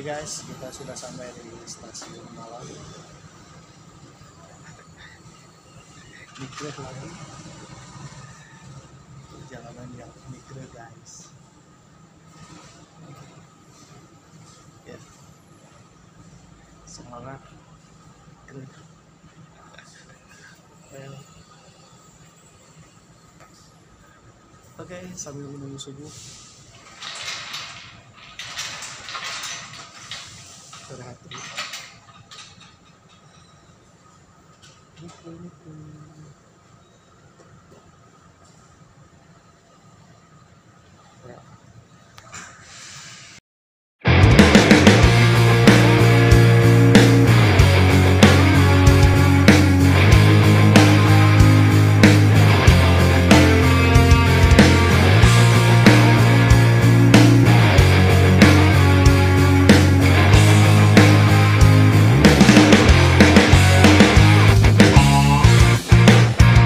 guys, kita sudah sampai di stasiun Malang. Mikir lagi. Perjalanan yang mikir guys. Ya. Semangat. Oke, sambil menunggu subuh. Istirahat dulu. Ya.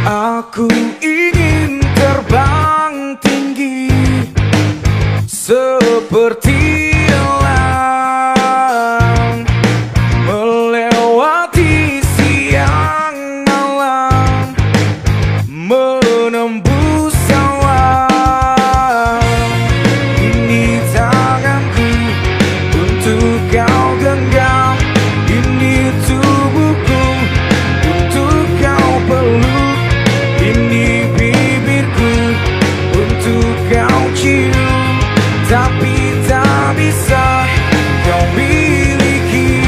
Aku ingin terbang tinggi seperti elang, melewati siang malam, menembus awan. Ini tanganku untuk kau genggam, ini tubuhku untuk kau peluk. Ini bibirku untuk kau cium, tapi tak bisa kau miliki.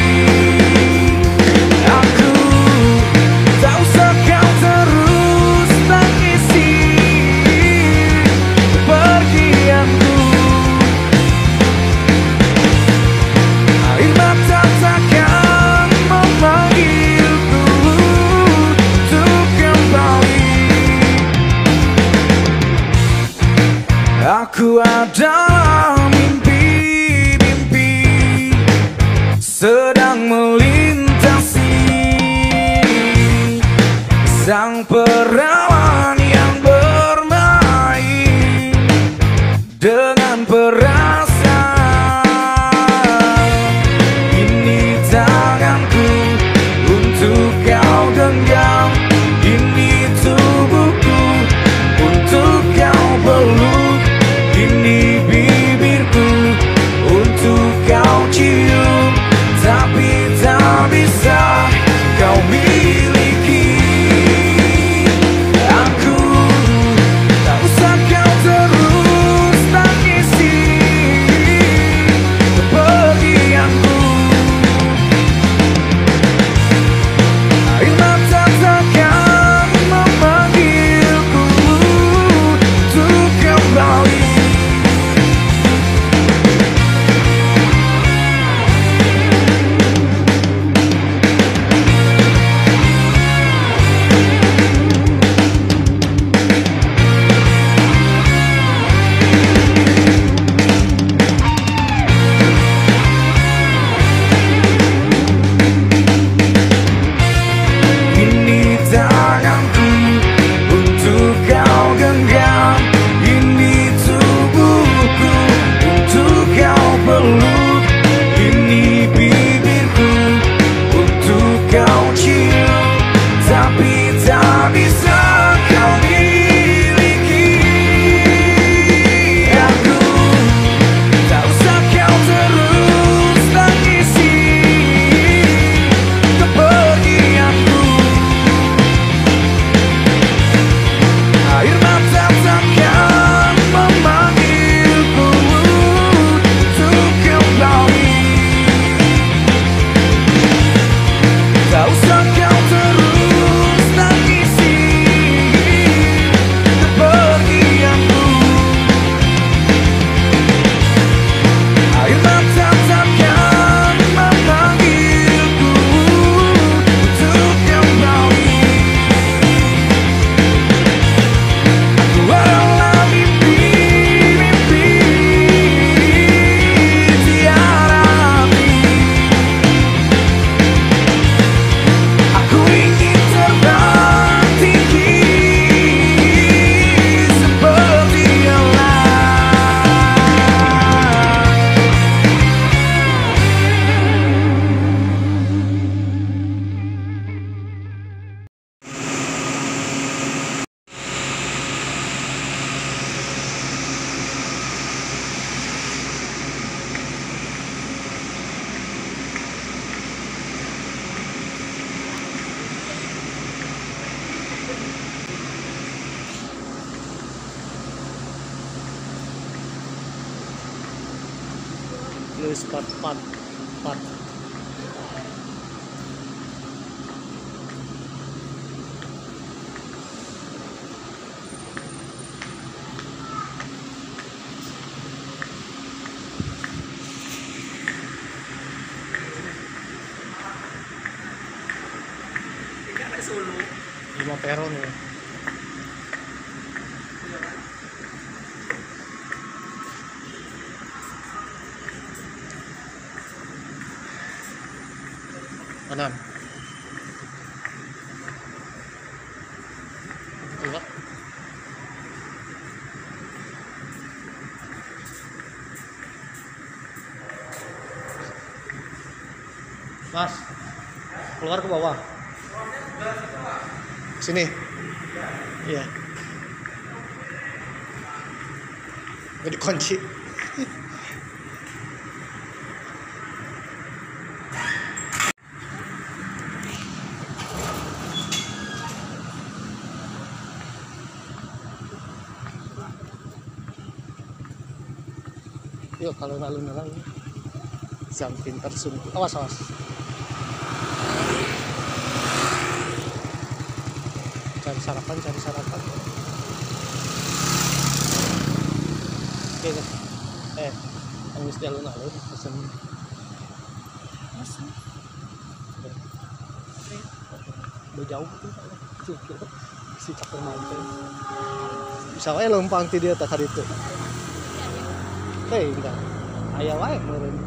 Aku tak usah kau terus tangisi kepergianku. Air mata takkan memanggilku untuk kembali. Aku adalah mimpi-mimpi sedang melintasi sang perawan yang bermain dengan perasaan. Ini tanganku untuk kau genggam, ini tubuhku untuk kau peluk. Ini bibirku untuk kau cium, tapi tak bisa kau miliki. Aku tak usah kau terus tangisi Geus part. Lima peron ya. Kanan. Coba. Mas, keluar ke bawah. Sini. Iya. Gak dikunci. Yuk kalau alun-alun jam pintar sungguh. Awas. Cari sarapan. Oke guys. Angis di alun-alun pesen. Udah jauh tuh. Si caper mantai. Bisa wae lempang ti dia tadi itu. Enggak. Aya wae meureun.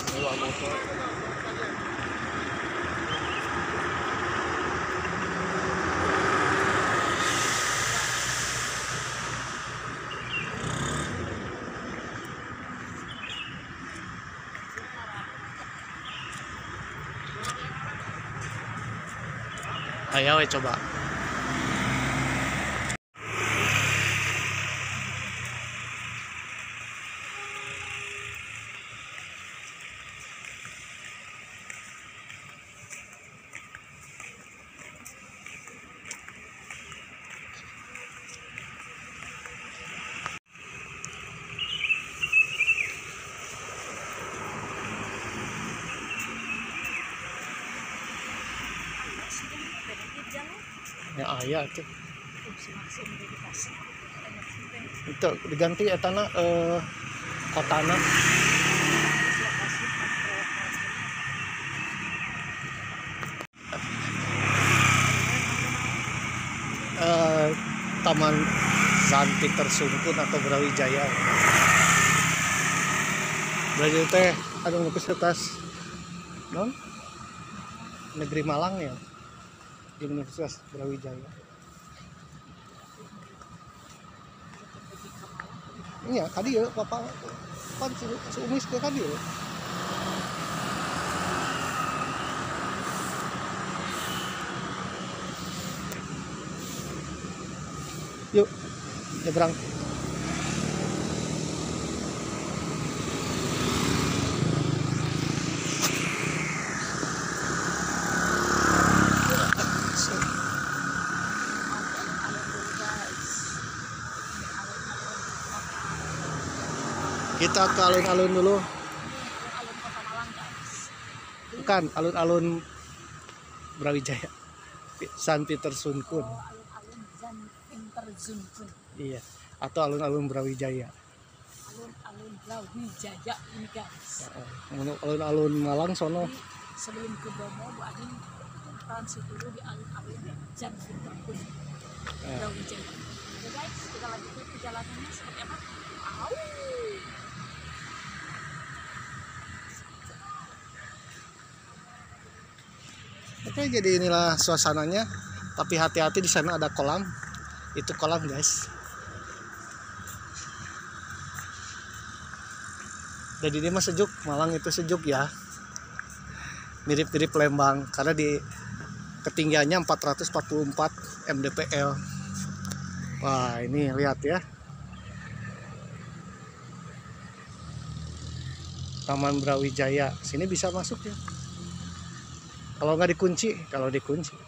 Sewa motor. Ayo coba. Ya ayah tuh. Itu diganti etana kotana. Taman Santi Tersungkun atau Brawijaya. Brawijaya teh ada universitas non negeri Malang ya. Di Universitas Brawijaya. Iya, tadi ya, Bapak kan seumis ke tadi ya. Yuk, nyebrang. Kita ke alun-alun dulu. Alun Kota Malang, guys. Bukan, alun-alun Brawijaya. Santi Tersungkun. Oh, alun-alun Santi Tersungkun. Iya, atau alun-alun Brawijaya. Alun-alun Brawijaya ini, guys. Alun-alun Malang sono. Jadi, sebelum ke Bromo, Bu Adin transit dulu di alun-alun Santi Tersungkun Brawijaya. Oke guys, kita lanjut perjalanannya seperti apa? Au! Oke, jadi inilah suasananya. Tapi hati-hati di sana ada kolam. Itu kolam, guys. Jadi ini mah sejuk, Malang itu sejuk ya. Mirip-mirip Lembang karena di ketinggiannya 444 mdpl. Wah, ini lihat ya. Taman Brawijaya. Sini bisa masuk ya. Kalau nggak dikunci, kalau dikunci,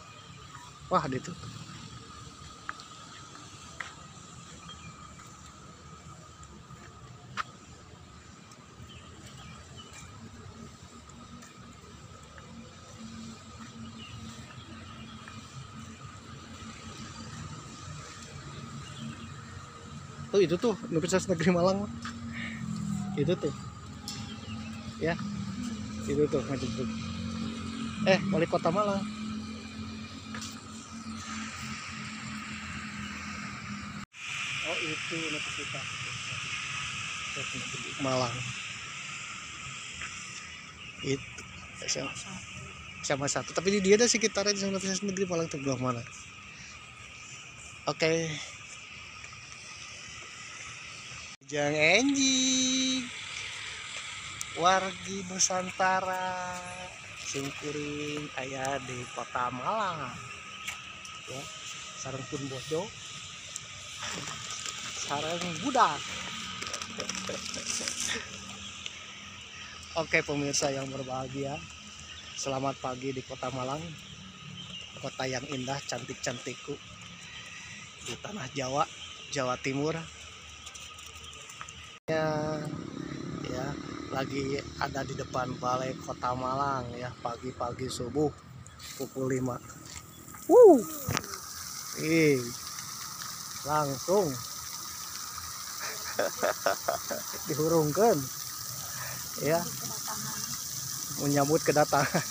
wah ditutup. Tuh itu tuh Universitas Negeri Malang. Itu tuh. Ya. Itu tuh ngejemput. Wali Kota Malang. Oh, itu Universitas Negeri Malang. Itu sama satu, tapi dia ada sekitaran Universitas Negeri Malang terbelah mana. Oke. Jang Enji wargi Nusantara singkuring aya di Kota Malang ya, sareng pun bojo sareng budak. Oke pemirsa yang berbahagia, selamat pagi di Kota Malang, kota yang indah, cantik-cantikku di tanah Jawa, Jawa Timur. Ya, lagi ada di depan Balai Kota Malang ya, pagi-pagi subuh pukul 5. Langsung dihurungkan ya, menyambut kedatangan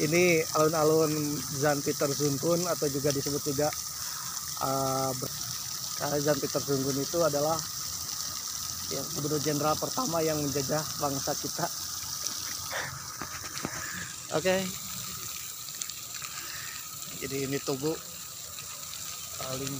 ini alun-alun Jan Pieter Zoon atau juga disebut juga Jan Pieter Zoon itu adalah yang Gubernur Jenderal pertama yang menjajah bangsa kita. Oke. Jadi ini Tugu paling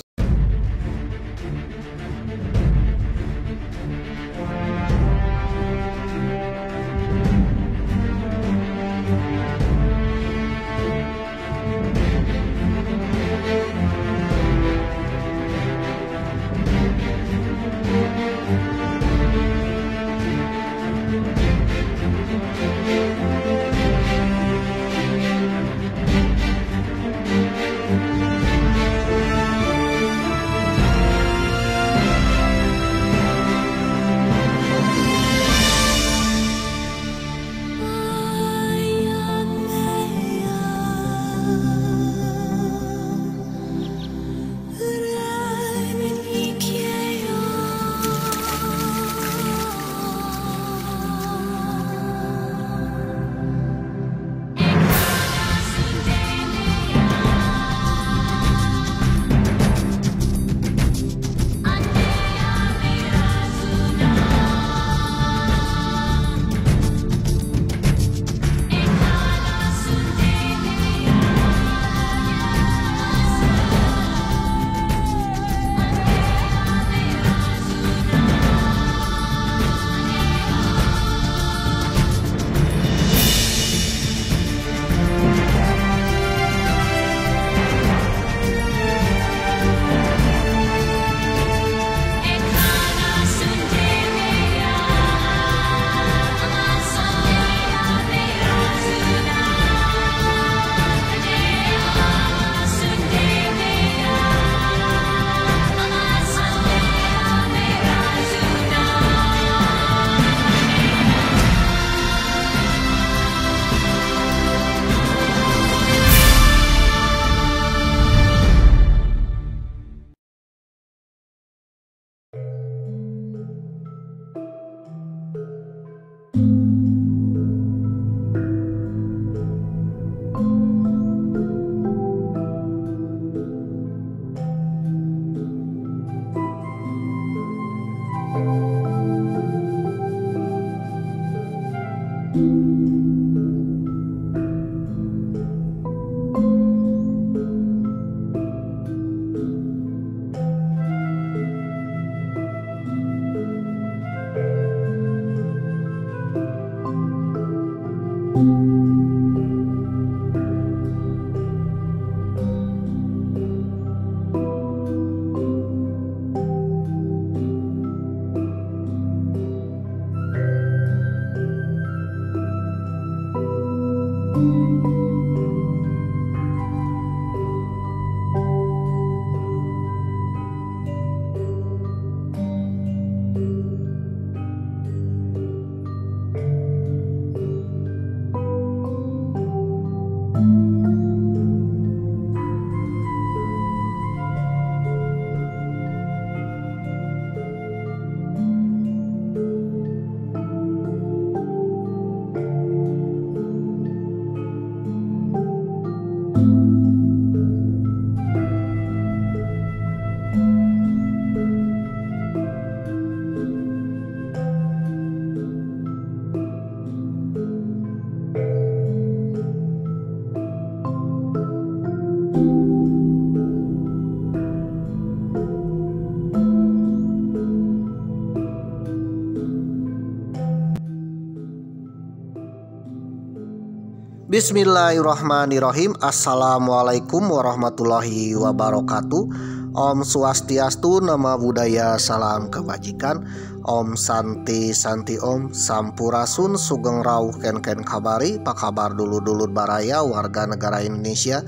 Bismillahirrahmanirrahim. Assalamualaikum warahmatullahi wabarakatuh. Om Swastiastu, Nama Budaya, Salam Kebajikan. Om Santi Santi Om, Sampurasun, Sugeng Rauh Ken Kabari. Pak kabar dulu-dulur baraya warga negara Indonesia.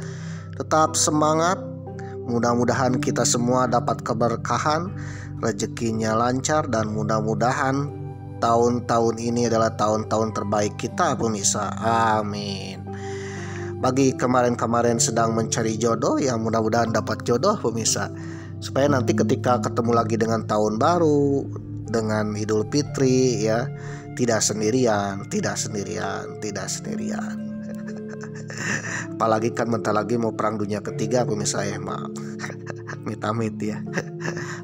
Tetap semangat. Mudah-mudahan kita semua dapat keberkahan, rezekinya lancar, dan mudah-mudahan tahun-tahun ini adalah tahun-tahun terbaik kita pemirsa. Amin. Bagi kemarin-kemarin sedang mencari jodoh, yang mudah-mudahan dapat jodoh pemirsa, supaya nanti ketika ketemu lagi dengan tahun baru, dengan Idul Fitri ya, tidak sendirian. Apalagi kan bentar lagi mau perang dunia ketiga pemirsa ya, maaf. Amit-amit ya.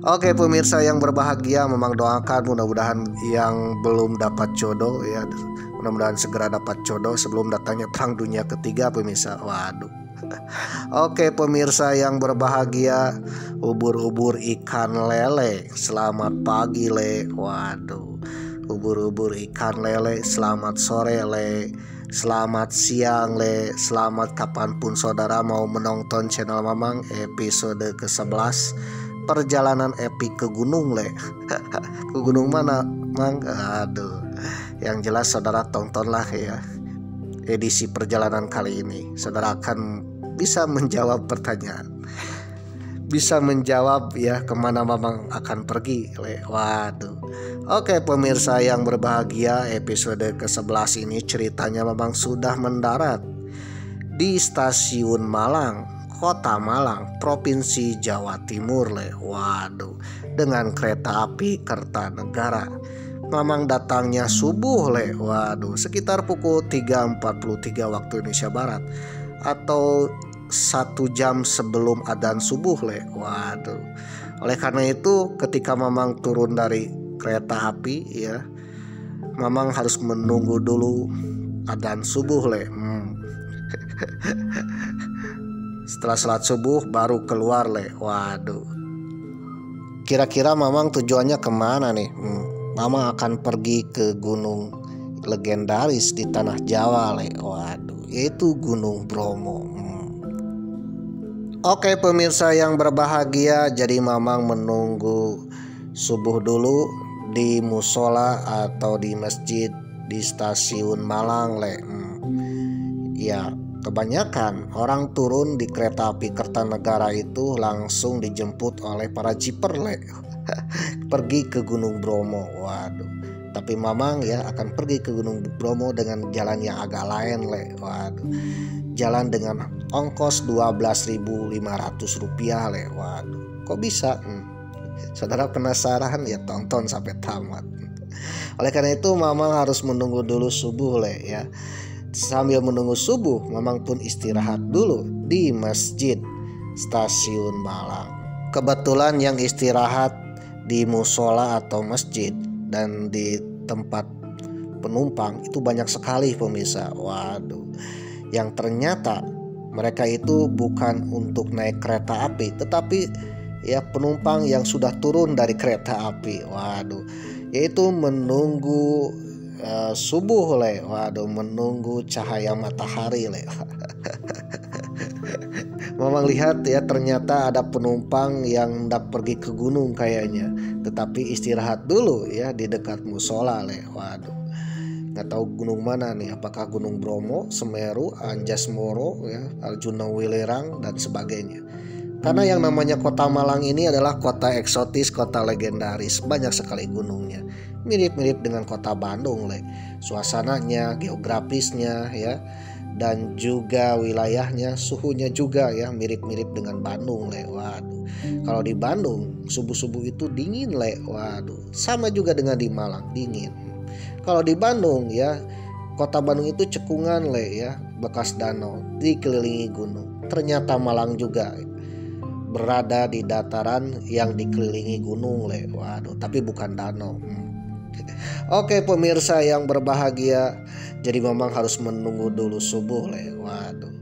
Oke pemirsa yang berbahagia, memang doakan mudah-mudahan yang belum dapat jodoh ya, mudah-mudahan segera dapat jodoh sebelum datangnya perang dunia ketiga pemirsa. Waduh. Oke pemirsa yang berbahagia, ubur-ubur ikan lele, selamat pagi le. Waduh. Ubur-ubur ikan lele, selamat sore le, selamat siang le, selamat kapanpun saudara mau menonton channel Mamang episode ke-11 perjalanan epik ke gunung le. Ke gunung mana Mang? Aduh. Yang jelas saudara tontonlah ya edisi perjalanan kali ini. Saudara akan bisa menjawab pertanyaan, bisa menjawab ya kemana Mamang akan pergi le. Waduh. Oke pemirsa yang berbahagia, episode ke-11 ini ceritanya Mamang sudah mendarat di stasiun Malang, Kota Malang, Provinsi Jawa Timur le. Waduh. Dengan kereta api Kertanegara. Mamang datangnya subuh le. Waduh, sekitar pukul 3.43 waktu Indonesia Barat, atau 1 jam sebelum adzan subuh le. Waduh. Oleh karena itu ketika Mamang turun dari kereta api ya, Mamang harus menunggu dulu adzan subuh le. Setelah salat subuh baru keluar le. Waduh. Kira-kira Mamang tujuannya kemana nih? Mamang akan pergi ke gunung legendaris di tanah Jawa le. Waduh, yaitu Gunung Bromo. Oke pemirsa yang berbahagia, jadi Mamang menunggu subuh dulu di musola atau di masjid di stasiun Malang le. Ya, kebanyakan orang turun di kereta api Kertanegara itu langsung dijemput oleh para jiper le. Pergi ke Gunung Bromo. Waduh. Tapi Mamang ya akan pergi ke Gunung Bromo dengan jalan yang agak lain le. Waduh. Jalan dengan ongkos 12.500 rupiah le. Waduh. Kok bisa? Saudara penasaran ya, tonton sampai tamat. Oleh karena itu Mamang harus menunggu dulu subuh le ya. Sambil menunggu subuh, Mamang pun istirahat dulu di masjid stasiun Malang. Kebetulan yang istirahat di musola atau masjid dan di tempat penumpang itu banyak sekali pemirsa. Waduh. Yang ternyata mereka itu bukan untuk naik kereta api, tetapi ya penumpang yang sudah turun dari kereta api. Waduh. Yaitu menunggu subuh le. Waduh, menunggu cahaya matahari le. Mamang lihat ya, ternyata ada penumpang yang hendak pergi ke gunung kayaknya, tetapi istirahat dulu ya di dekat musola le. Waduh. Nggak tahu gunung mana nih, apakah Gunung Bromo, Semeru, Anjasmoro ya, Arjuna Wilerang dan sebagainya. Karena yang namanya Kota Malang ini adalah kota eksotis, kota legendaris, banyak sekali gunungnya. Mirip-mirip dengan Kota Bandung le. Suasananya, geografisnya ya, dan juga wilayahnya, suhunya juga ya mirip-mirip dengan Bandung le. Waduh. Kalau di Bandung subuh-subuh itu dingin le. Waduh. Sama juga dengan di Malang, dingin. Kalau di Bandung ya, Kota Bandung itu cekungan le ya, bekas danau, dikelilingi gunung. Ternyata Malang juga berada di dataran yang dikelilingi gunung le. Waduh, tapi bukan danau. Oke pemirsa yang berbahagia, jadi Mamang harus menunggu dulu subuh le. Waduh.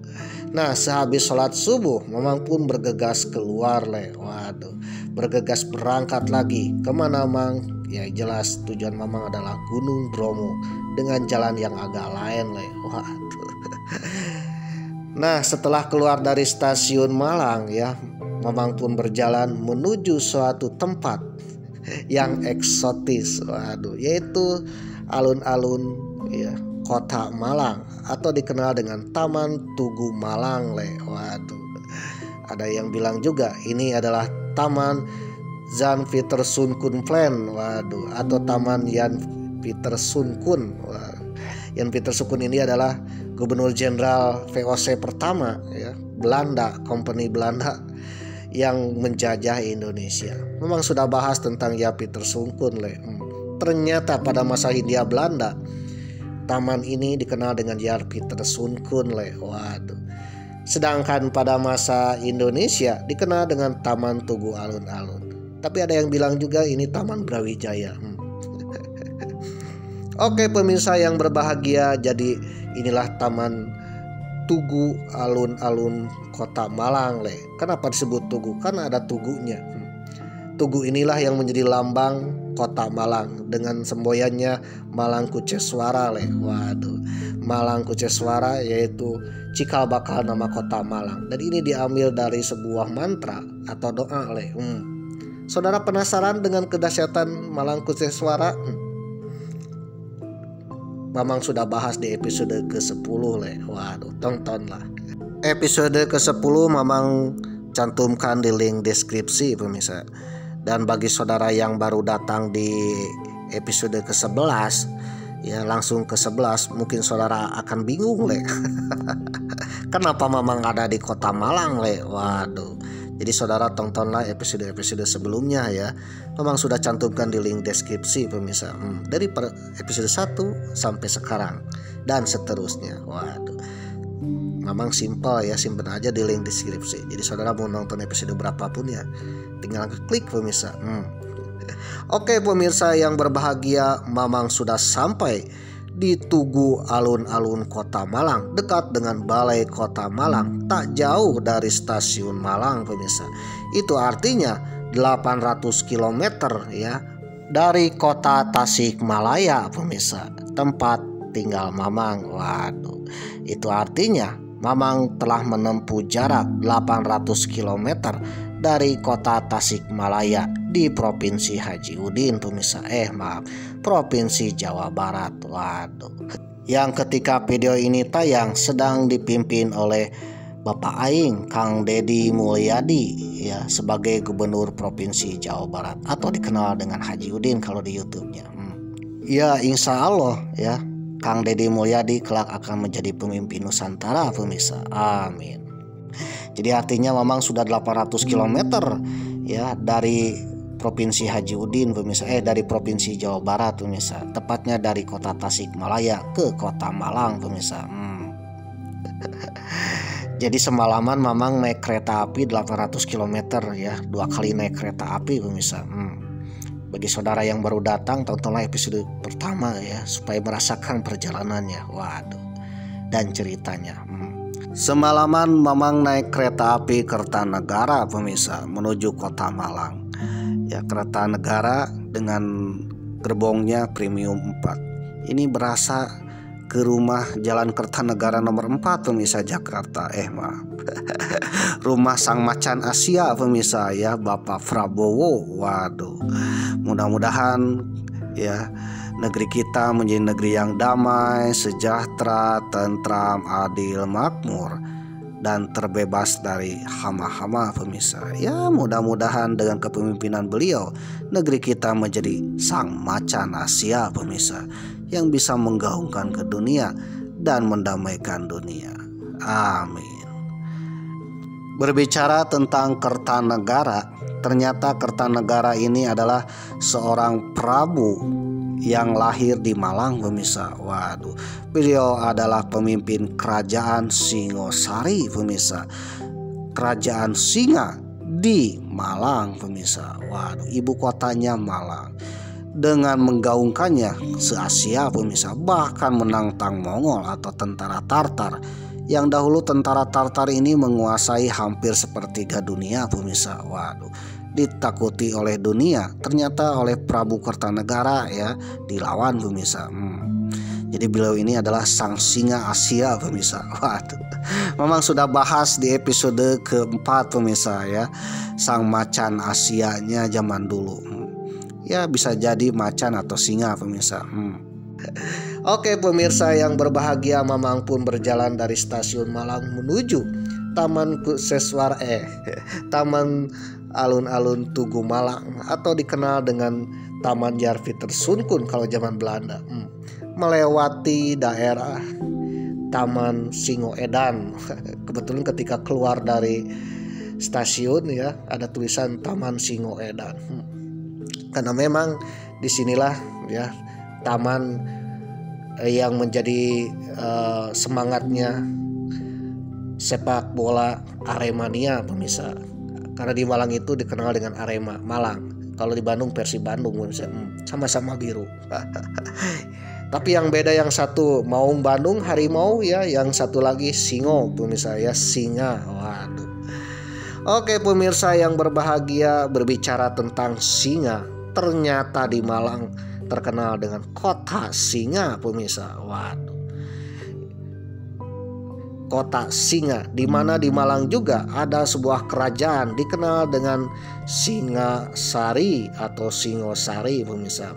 Nah, sehabis sholat subuh, Mamang pun bergegas keluar le. Waduh. Bergegas berangkat lagi. Kemana Mang? Ya jelas tujuan Mamang adalah Gunung Bromo dengan jalan yang agak lain le. Waduh. Nah, setelah keluar dari stasiun Malang ya, Mamang pun berjalan menuju suatu tempat yang eksotis. Waduh, yaitu alun-alun ya Kota Malang atau dikenal dengan Taman Tugu Malang le. Waduh. Ada yang bilang juga ini adalah Taman Jan Pieter Soekoen-Plan. Waduh, atau Taman Jan Pieter Soekoen. Jan Pieter Soekoen ini adalah Gubernur Jenderal VOC pertama ya, Belanda, Kompeni Belanda yang menjajah Indonesia. Memang sudah bahas tentang Jan Pieter Soekoen le. Ternyata pada masa Hindia Belanda taman ini dikenal dengan Jan Pieter Soekoen le. Waduh. Sedangkan pada masa Indonesia dikenal dengan Taman Tugu Alun-Alun. Tapi ada yang bilang juga ini Taman Brawijaya. Oke pemirsa yang berbahagia, jadi inilah Taman Tugu Alun-Alun Kota Malang le. Kenapa disebut Tugu? Karena ada tugunya. Tugu inilah yang menjadi lambang Kota Malang dengan semboyannya Malang Kuceswara le. Waduh, Malang Kuceswara yaitu cikal bakal nama Kota Malang, dan ini diambil dari sebuah mantra atau doa le. Saudara penasaran dengan kedahsyatan Malang Kuceswara? Mamang sudah bahas di episode ke-10 le. Waduh, tontonlah. Episode ke-10 Mamang cantumkan di link deskripsi pemirsa. Dan bagi saudara yang baru datang di episode ke-11 ya, langsung ke-11, mungkin saudara akan bingung le. Kenapa Mamang ada di Kota Malang le? Waduh. Jadi saudara tontonlah episode-episode sebelumnya ya. Mamang sudah cantumkan di link deskripsi pemirsa. Dari episode 1 sampai sekarang dan seterusnya. Waduh. Mamang simpel ya, simpen aja di link deskripsi. Jadi saudara mau nonton episode berapapun ya, tinggal klik pemirsa. Oke pemirsa yang berbahagia, Mamang sudah sampai di Tugu Alun-Alun Kota Malang, dekat dengan Balai Kota Malang, tak jauh dari stasiun Malang pemirsa. Itu artinya 800 km ya dari kota Tasikmalaya pemirsa, tempat tinggal Mamang. Waduh, itu artinya Mamang telah menempuh jarak 800 km dari kota Tasikmalaya di Provinsi Haji Udin pemirsa. Provinsi Jawa Barat. Waduh. Yang ketika video ini tayang sedang dipimpin oleh Bapak Aing Kang Deddy Mulyadi ya, sebagai Gubernur Provinsi Jawa Barat atau dikenal dengan Haji Udin kalau di YouTube-nya. Ya insya Allah ya, Kang Deddy Mulyadi kelak akan menjadi pemimpin Nusantara pemirsa. Amin. Jadi artinya Mamang sudah 800 km ya dari Provinsi Haji Udin pemirsa, dari Provinsi Jawa Barat pemirsa, tepatnya dari kota Tasikmalaya ke Kota Malang pemirsa. Jadi semalaman Mamang naik kereta api 800 km ya, 2 kali naik kereta api pemirsa. Bagi saudara yang baru datang, tontonlah episode pertama ya, supaya merasakan perjalanannya. Waduh, dan ceritanya. Semalaman Mamang naik kereta api Kertanegara pemirsa menuju Kota Malang. Ya, Kertanegara dengan gerbongnya premium 4. Ini berasa ke rumah Jalan Kertanegara nomor 4 pemirsa, Jakarta. Rumah Sang Macan Asia pemirsa ya, Bapak Prabowo. Waduh. Mudah-mudahan ya negeri kita menjadi negeri yang damai, sejahtera, tentram, adil, makmur, dan terbebas dari hama-hama pemirsa. Ya mudah-mudahan dengan kepemimpinan beliau, negeri kita menjadi Sang Macan Asia pemirsa, yang bisa menggaungkan ke dunia dan mendamaikan dunia. Amin. Berbicara tentang Kertanegara, ternyata Kertanegara ini adalah seorang Prabu yang lahir di Malang pemirsa. Waduh, beliau adalah pemimpin kerajaan Singosari pemirsa, kerajaan Singa di Malang pemirsa. Waduh, ibu kotanya Malang. Dengan menggaungkannya se-Asia pemirsa, bahkan menantang Mongol atau tentara Tartar, yang dahulu tentara Tartar ini menguasai hampir sepertiga dunia pemirsa. Waduh, ditakuti oleh dunia, ternyata oleh Prabu Kertanegara ya dilawan pemirsa. Jadi beliau ini adalah sang singa Asia pemirsa. Waduh, memang sudah bahas di episode keempat pemirsa ya, sang macan Asianya zaman dulu. Ya bisa jadi macan atau singa pemirsa. Oke pemirsa yang berbahagia, Mamang pun berjalan dari stasiun Malang menuju Taman Taman Alun-Alun Tugu Malang atau dikenal dengan Taman Jarviter Sunkun kalau zaman Belanda. Melewati daerah Taman Singoedan. Kebetulan ketika keluar dari stasiun ya ada tulisan Taman Singoedan. Karena memang disinilah ya taman yang menjadi semangatnya sepak bola Aremania pemirsa. Karena di Malang itu dikenal dengan Arema Malang. Kalau di Bandung Persib Bandung pemirsa. Sama-sama biru. Tapi yang beda yang satu Maung Bandung harimau ya, yang satu lagi singo pemirsa ya, singa. Waduh. Oke pemirsa yang berbahagia, berbicara tentang singa, ternyata di Malang terkenal dengan kota singa pemirsa. Waduh. Kota singa, di mana di Malang juga ada sebuah kerajaan dikenal dengan Singasari atau Singosari pemirsa.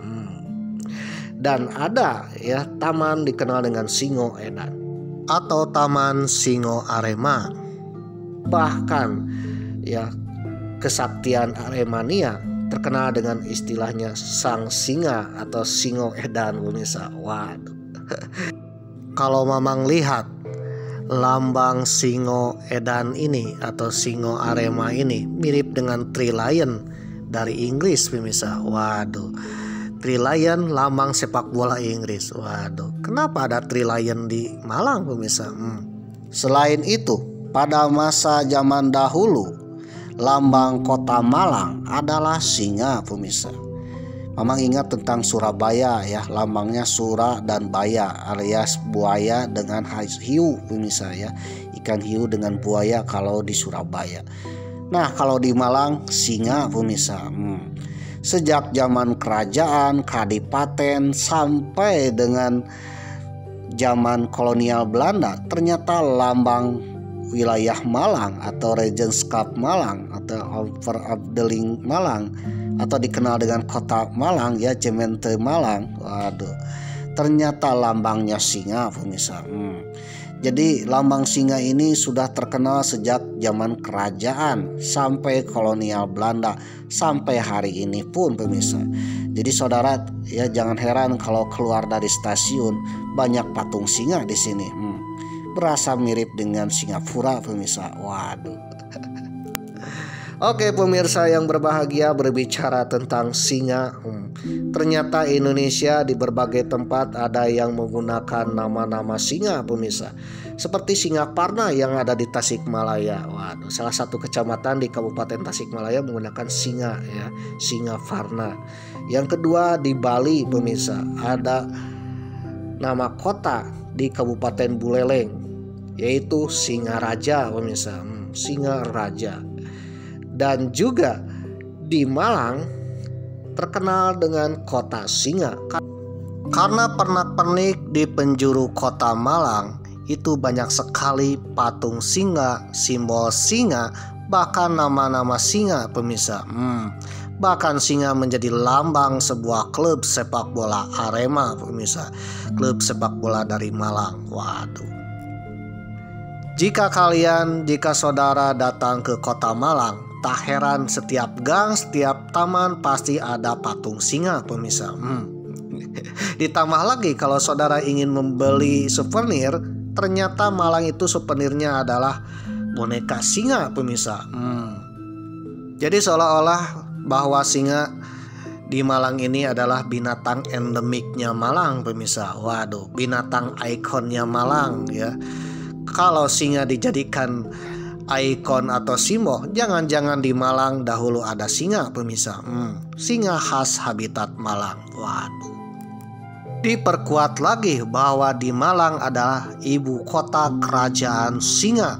Dan ada ya taman dikenal dengan Singoedan atau Taman Singo Arema. Bahkan ya kesaktian Aremania terkenal dengan istilahnya sang singa atau Singoedan pemirsa. Waduh. Kalau Mamang lihat lambang Singoedan ini atau Singo Arema ini mirip dengan Three Lion dari Inggris pemirsa. Waduh. Three Lion lambang sepak bola Inggris. Waduh, kenapa ada Three Lion di Malang pemirsa? Selain itu, pada masa zaman dahulu, lambang kota Malang adalah singa pemirsa. Mamang ingat tentang Surabaya ya, lambangnya sura dan baya alias buaya dengan hiu pemirsa ya. Ikan hiu dengan buaya kalau di Surabaya. Nah, kalau di Malang singa pemirsa. Sejak zaman kerajaan, kadipaten sampai dengan zaman kolonial Belanda, ternyata lambang wilayah Malang atau Regenskap Malang atau Overabdeling Malang atau dikenal dengan kota Malang ya, Gemeente Malang. Waduh, ternyata lambangnya singa pemirsa. Jadi lambang singa ini sudah terkenal sejak zaman kerajaan sampai kolonial Belanda sampai hari ini pun pemirsa. Jadi saudara ya jangan heran kalau keluar dari stasiun banyak patung singa di sini. Berasa mirip dengan Singapura pemirsa. Waduh. Oke pemirsa yang berbahagia, berbicara tentang singa. Ternyata Indonesia di berbagai tempat ada yang menggunakan nama-nama singa pemirsa. Seperti Singaparna yang ada di Tasikmalaya. Waduh, salah satu kecamatan di Kabupaten Tasikmalaya menggunakan singa ya, Singaparna. Yang kedua di Bali pemirsa, ada nama kota di Kabupaten Buleleng yaitu Singaraja pemirsa. Singaraja. Dan juga di Malang terkenal dengan kota singa. Karena pernak-pernik di penjuru kota Malang itu banyak sekali patung singa, simbol singa, bahkan nama-nama singa pemirsa. Bahkan singa menjadi lambang sebuah klub sepak bola Arema pemirsa. Klub sepak bola dari Malang. Waduh. Jika saudara datang ke kota Malang, tak heran setiap gang, setiap taman pasti ada patung singa pemirsa. Ditambah lagi kalau saudara ingin membeli souvenir, ternyata Malang itu souvenirnya adalah boneka singa pemirsa. Jadi seolah-olah bahwa singa di Malang ini adalah binatang endemiknya Malang pemirsa. Waduh, binatang ikonnya Malang ya. Kalau singa dijadikan ikon atau simbol, jangan-jangan di Malang dahulu ada singa pemirsa. Singa khas habitat Malang. Waduh. Diperkuat lagi bahwa di Malang adalah ibu kota kerajaan singa.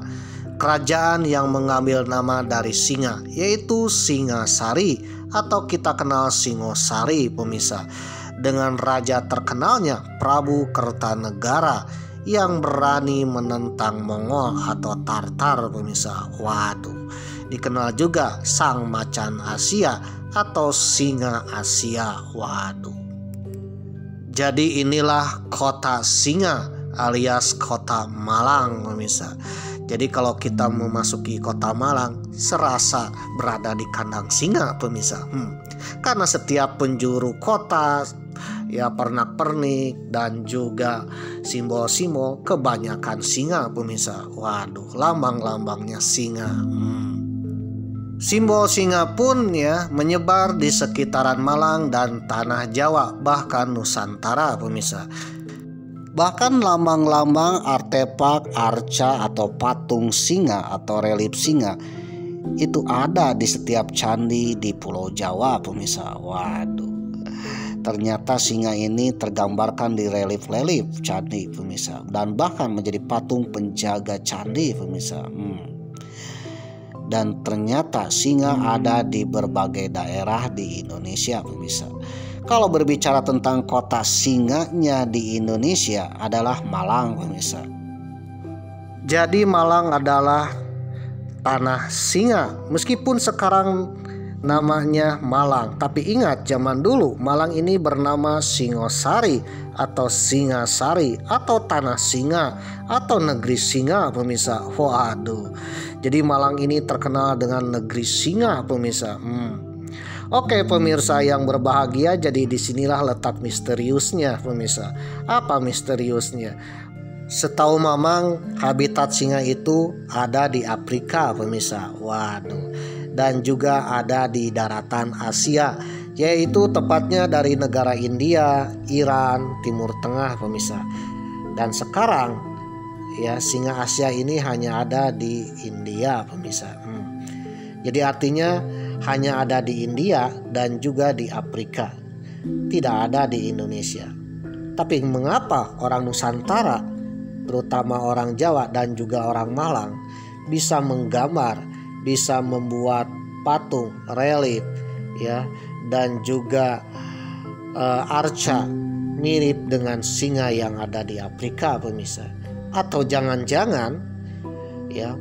kerajaan yang mengambil nama dari singa, yaitu Singasari atau kita kenal Singosari pemirsa. Dengan raja terkenalnya Prabu Kertanegara yang berani menentang Mongol atau Tartar pemirsa. Waduh, dikenal juga Sang Macan Asia atau Singa Asia. Waduh. Jadi inilah kota singa alias kota Malang pemirsa. Jadi kalau kita memasuki kota Malang serasa berada di kandang singa pemirsa. Karena setiap penjuru kota ya pernak-pernik dan juga simbol-simbol kebanyakan singa pemirsa. Waduh, lambang-lambangnya singa. Simbol singa pun ya menyebar di sekitaran Malang dan tanah Jawa, bahkan Nusantara pemirsa. Bahkan lambang-lambang artefak, arca atau patung singa atau relief singa itu ada di setiap candi di Pulau Jawa pemirsa. Waduh, ternyata singa ini tergambarkan di relief-relief candi pemirsa, dan bahkan menjadi patung penjaga candi pemirsa. Dan ternyata singa ada di berbagai daerah di Indonesia pemirsa. Kalau berbicara tentang kota singanya di Indonesia adalah Malang pemirsa. Jadi Malang adalah tanah singa, meskipun sekarang namanya Malang. Tapi ingat, zaman dulu Malang ini bernama Singosari atau Singasari atau tanah singa atau negeri singa pemirsa. Waduh, jadi Malang ini terkenal dengan negeri singa pemirsa. Oke pemirsa yang berbahagia, jadi disinilah letak misteriusnya pemirsa. Apa misteriusnya? Setahu Mamang, habitat singa itu ada di Afrika pemirsa. Waduh, dan juga ada di daratan Asia, yaitu tepatnya dari negara India, Iran, Timur Tengah pemirsa. Dan sekarang ya singa Asia ini hanya ada di India pemirsa. Jadi artinya hanya ada di India dan juga di Afrika, tidak ada di Indonesia. Tapi mengapa orang Nusantara, terutama orang Jawa dan juga orang Malang, bisa menggambar, bisa membuat patung, relief ya, dan juga arca mirip dengan singa yang ada di Afrika pemirsa? Atau jangan-jangan ya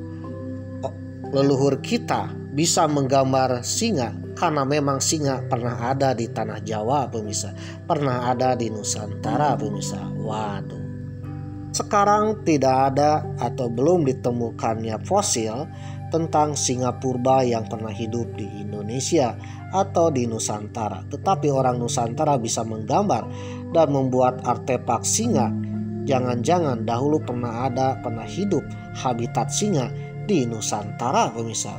leluhur kita bisa menggambar singa karena memang singa pernah ada di tanah Jawa pemirsa, pernah ada di Nusantara pemirsa. Waduh, sekarang tidak ada atau belum ditemukannya fosil tentang singa purba yang pernah hidup di Indonesia atau di Nusantara. Tetapi orang Nusantara bisa menggambar dan membuat artefak singa. Jangan-jangan dahulu pernah hidup habitat singa di Nusantara pemirsa.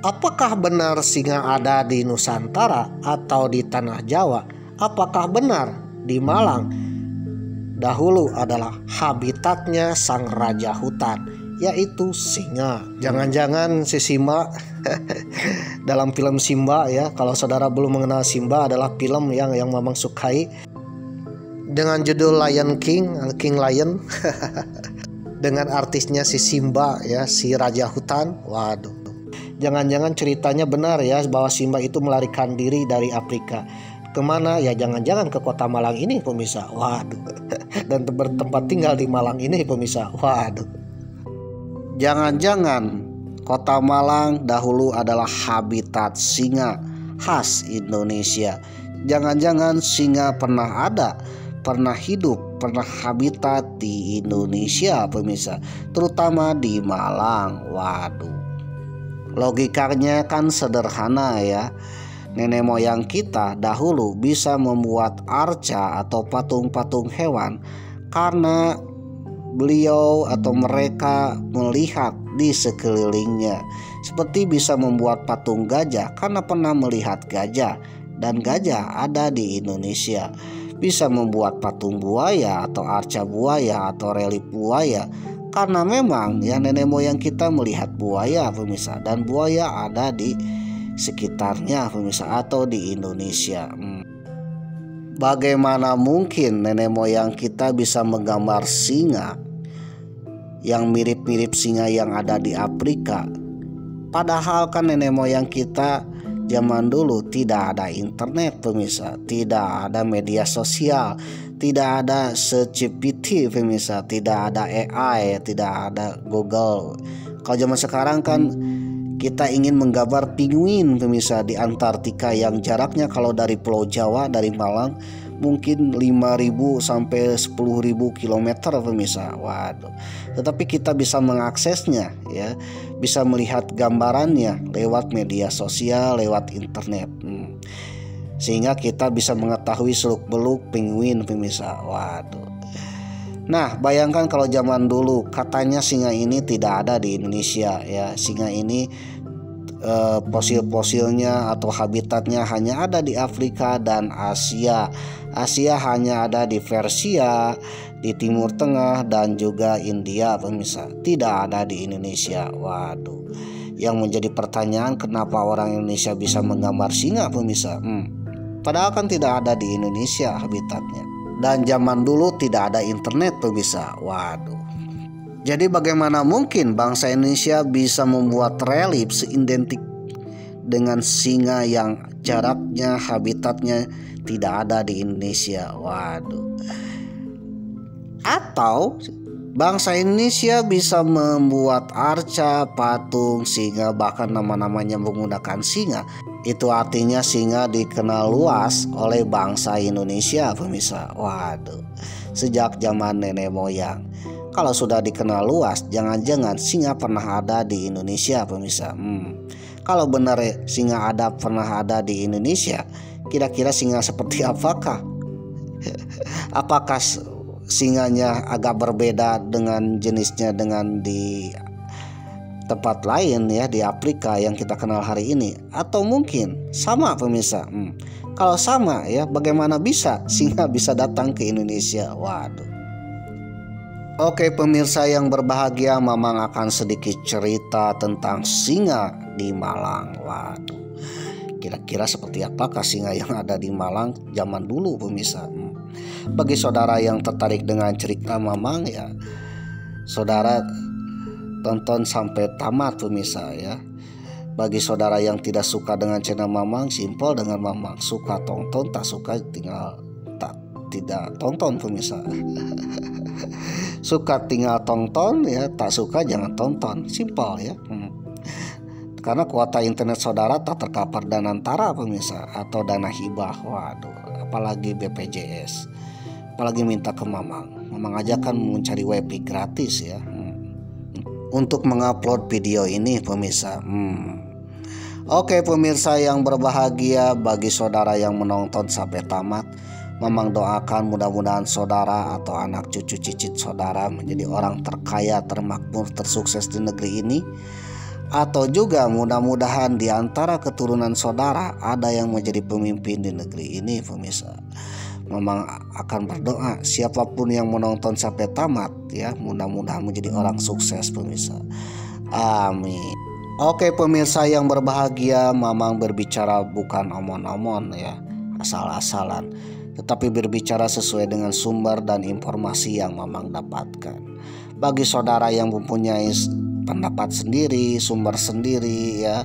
Apakah benar singa ada di Nusantara atau di tanah Jawa? Apakah benar di Malang dahulu adalah habitatnya sang raja hutan, yaitu singa? Jangan-jangan si Simba dalam film Simba ya, kalau saudara belum mengenal Simba, adalah film yang Mamang sukai dengan judul Lion King Lion dengan artisnya si Simba ya, si raja hutan. Waduh, jangan-jangan ceritanya benar ya, bahwa Simba itu melarikan diri dari Afrika. Kemana ya? Jangan-jangan ke kota Malang ini pemirsa. Waduh, dan bertempat tinggal di Malang ini pemirsa. Waduh, jangan-jangan kota Malang dahulu adalah habitat singa khas Indonesia. Jangan-jangan singa pernah ada, pernah hidup, pernah habitat di Indonesia pemirsa, terutama di Malang. Waduh, logikanya kan sederhana ya. Nenek moyang kita dahulu bisa membuat arca atau patung-patung hewan karena beliau atau mereka melihat di sekelilingnya. Seperti bisa membuat patung gajah karena pernah melihat gajah, dan gajah ada di Indonesia. Bisa membuat patung buaya atau arca buaya atau relief buaya karena memang ya nenek moyang kita melihat buaya pemirsa, dan buaya ada di sekitarnya pemirsa atau di Indonesia. Bagaimana mungkin nenek moyang kita bisa menggambar singa yang mirip-mirip singa yang ada di Afrika. Padahal kan nenek moyang kita zaman dulu tidak ada internet pemirsa, tidak ada media sosial, tidak ada ChatGPT pemirsa, tidak ada AI, tidak ada Google. Kalau zaman sekarang kan kita ingin menggambar penguin pemirsa di Antartika yang jaraknya kalau dari Pulau Jawa, dari Malang mungkin 5.000 sampai 10.000 kilometer pemirsa. Waduh. Tetapi kita bisa mengaksesnya ya, bisa melihat gambarannya lewat media sosial, lewat internet. Sehingga kita bisa mengetahui seluk-beluk penguin pemirsa. Waduh. Nah, bayangkan kalau zaman dulu katanya singa ini tidak ada di Indonesia ya. Singa ini fosil-fosilnya atau habitatnya hanya ada di Afrika dan Asia. Asia hanya ada di Persia, di Timur Tengah dan juga India pemirsa. Tidak ada di Indonesia. Waduh. Yang menjadi pertanyaan, kenapa orang Indonesia bisa menggambar singa pemirsa? Padahal kan tidak ada di Indonesia habitatnya. Dan zaman dulu tidak ada internet pemirsa. Waduh. Jadi bagaimana mungkin bangsa Indonesia bisa membuat relief seidentik dengan singa yang jaraknya, habitatnya tidak ada di Indonesia? Waduh. Atau bangsa Indonesia bisa membuat arca, patung, singa, bahkan nama-namanya menggunakan singa. Itu artinya singa dikenal luas oleh bangsa Indonesia pemirsa. Waduh. Sejak zaman nenek moyang. Kalau sudah dikenal luas, jangan-jangan singa pernah ada di Indonesia pemirsa. Kalau benar singa pernah ada di Indonesia, kira-kira singa seperti apakah? Apakah singanya agak berbeda dengan jenisnya dengan di tempat lain ya, di Afrika yang kita kenal hari ini? Atau mungkin sama pemirsa? Kalau sama ya, bagaimana bisa singa bisa datang ke Indonesia? Waduh. Oke pemirsa yang berbahagia, Mamang akan sedikit cerita tentang singa di Malang. Waduh, kira-kira seperti apakah singa yang ada di Malang zaman dulu pemirsa? Bagi saudara yang tertarik dengan cerita Mamang ya, saudara tonton sampai tamat pemirsa ya. Bagi saudara yang tidak suka dengan channel Mamang, simpel dengan Mamang, suka tonton, tak suka tidak tonton pemirsa. Suka tinggal tonton ya, tak suka jangan tonton, simpel ya. Karena kuota internet saudara tak tercover dana antara pemirsa atau dana hibah. Waduh, apalagi BPJS, apalagi minta ke Mamang. Mamang aja kan mencari wifi gratis ya, untuk mengupload video ini pemirsa. Oke pemirsa yang berbahagia, bagi saudara yang menonton sampai tamat, Mamang doakan mudah-mudahan saudara atau anak cucu cicit saudara menjadi orang terkaya, termakmur, tersukses di negeri ini. Atau juga mudah-mudahan di antara keturunan saudara ada yang menjadi pemimpin di negeri ini pemirsa. Mamang akan berdoa siapapun yang menonton sampai tamat ya, mudah-mudahan menjadi orang sukses pemirsa. Amin. Oke pemirsa yang berbahagia, Mamang berbicara bukan omon-omon ya, asal-asalan, tetapi berbicara sesuai dengan sumber dan informasi yang Mamang dapatkan. Bagi saudara yang mempunyai pendapat sendiri, sumber sendiri ya,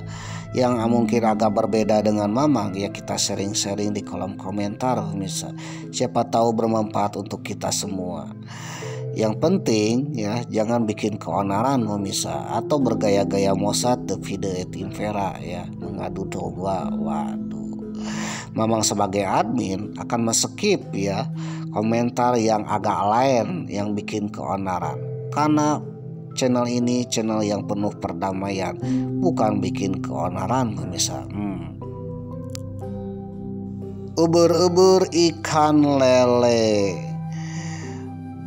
yang mungkin agak berbeda dengan Mamang ya, kita sharing-sharing di kolom komentar pemirsa. Siapa tahu bermanfaat untuk kita semua. Yang penting ya, jangan bikin keonaran pemirsa, atau bergaya-gaya Mossad Davide et Impera ya, mengadu domba. Waduh. Mamang sebagai admin akan skip ya komentar yang agak lain yang bikin keonaran, karena channel ini channel yang penuh perdamaian, bukan bikin keonaran pemirsa. Ubur-ubur ikan lele.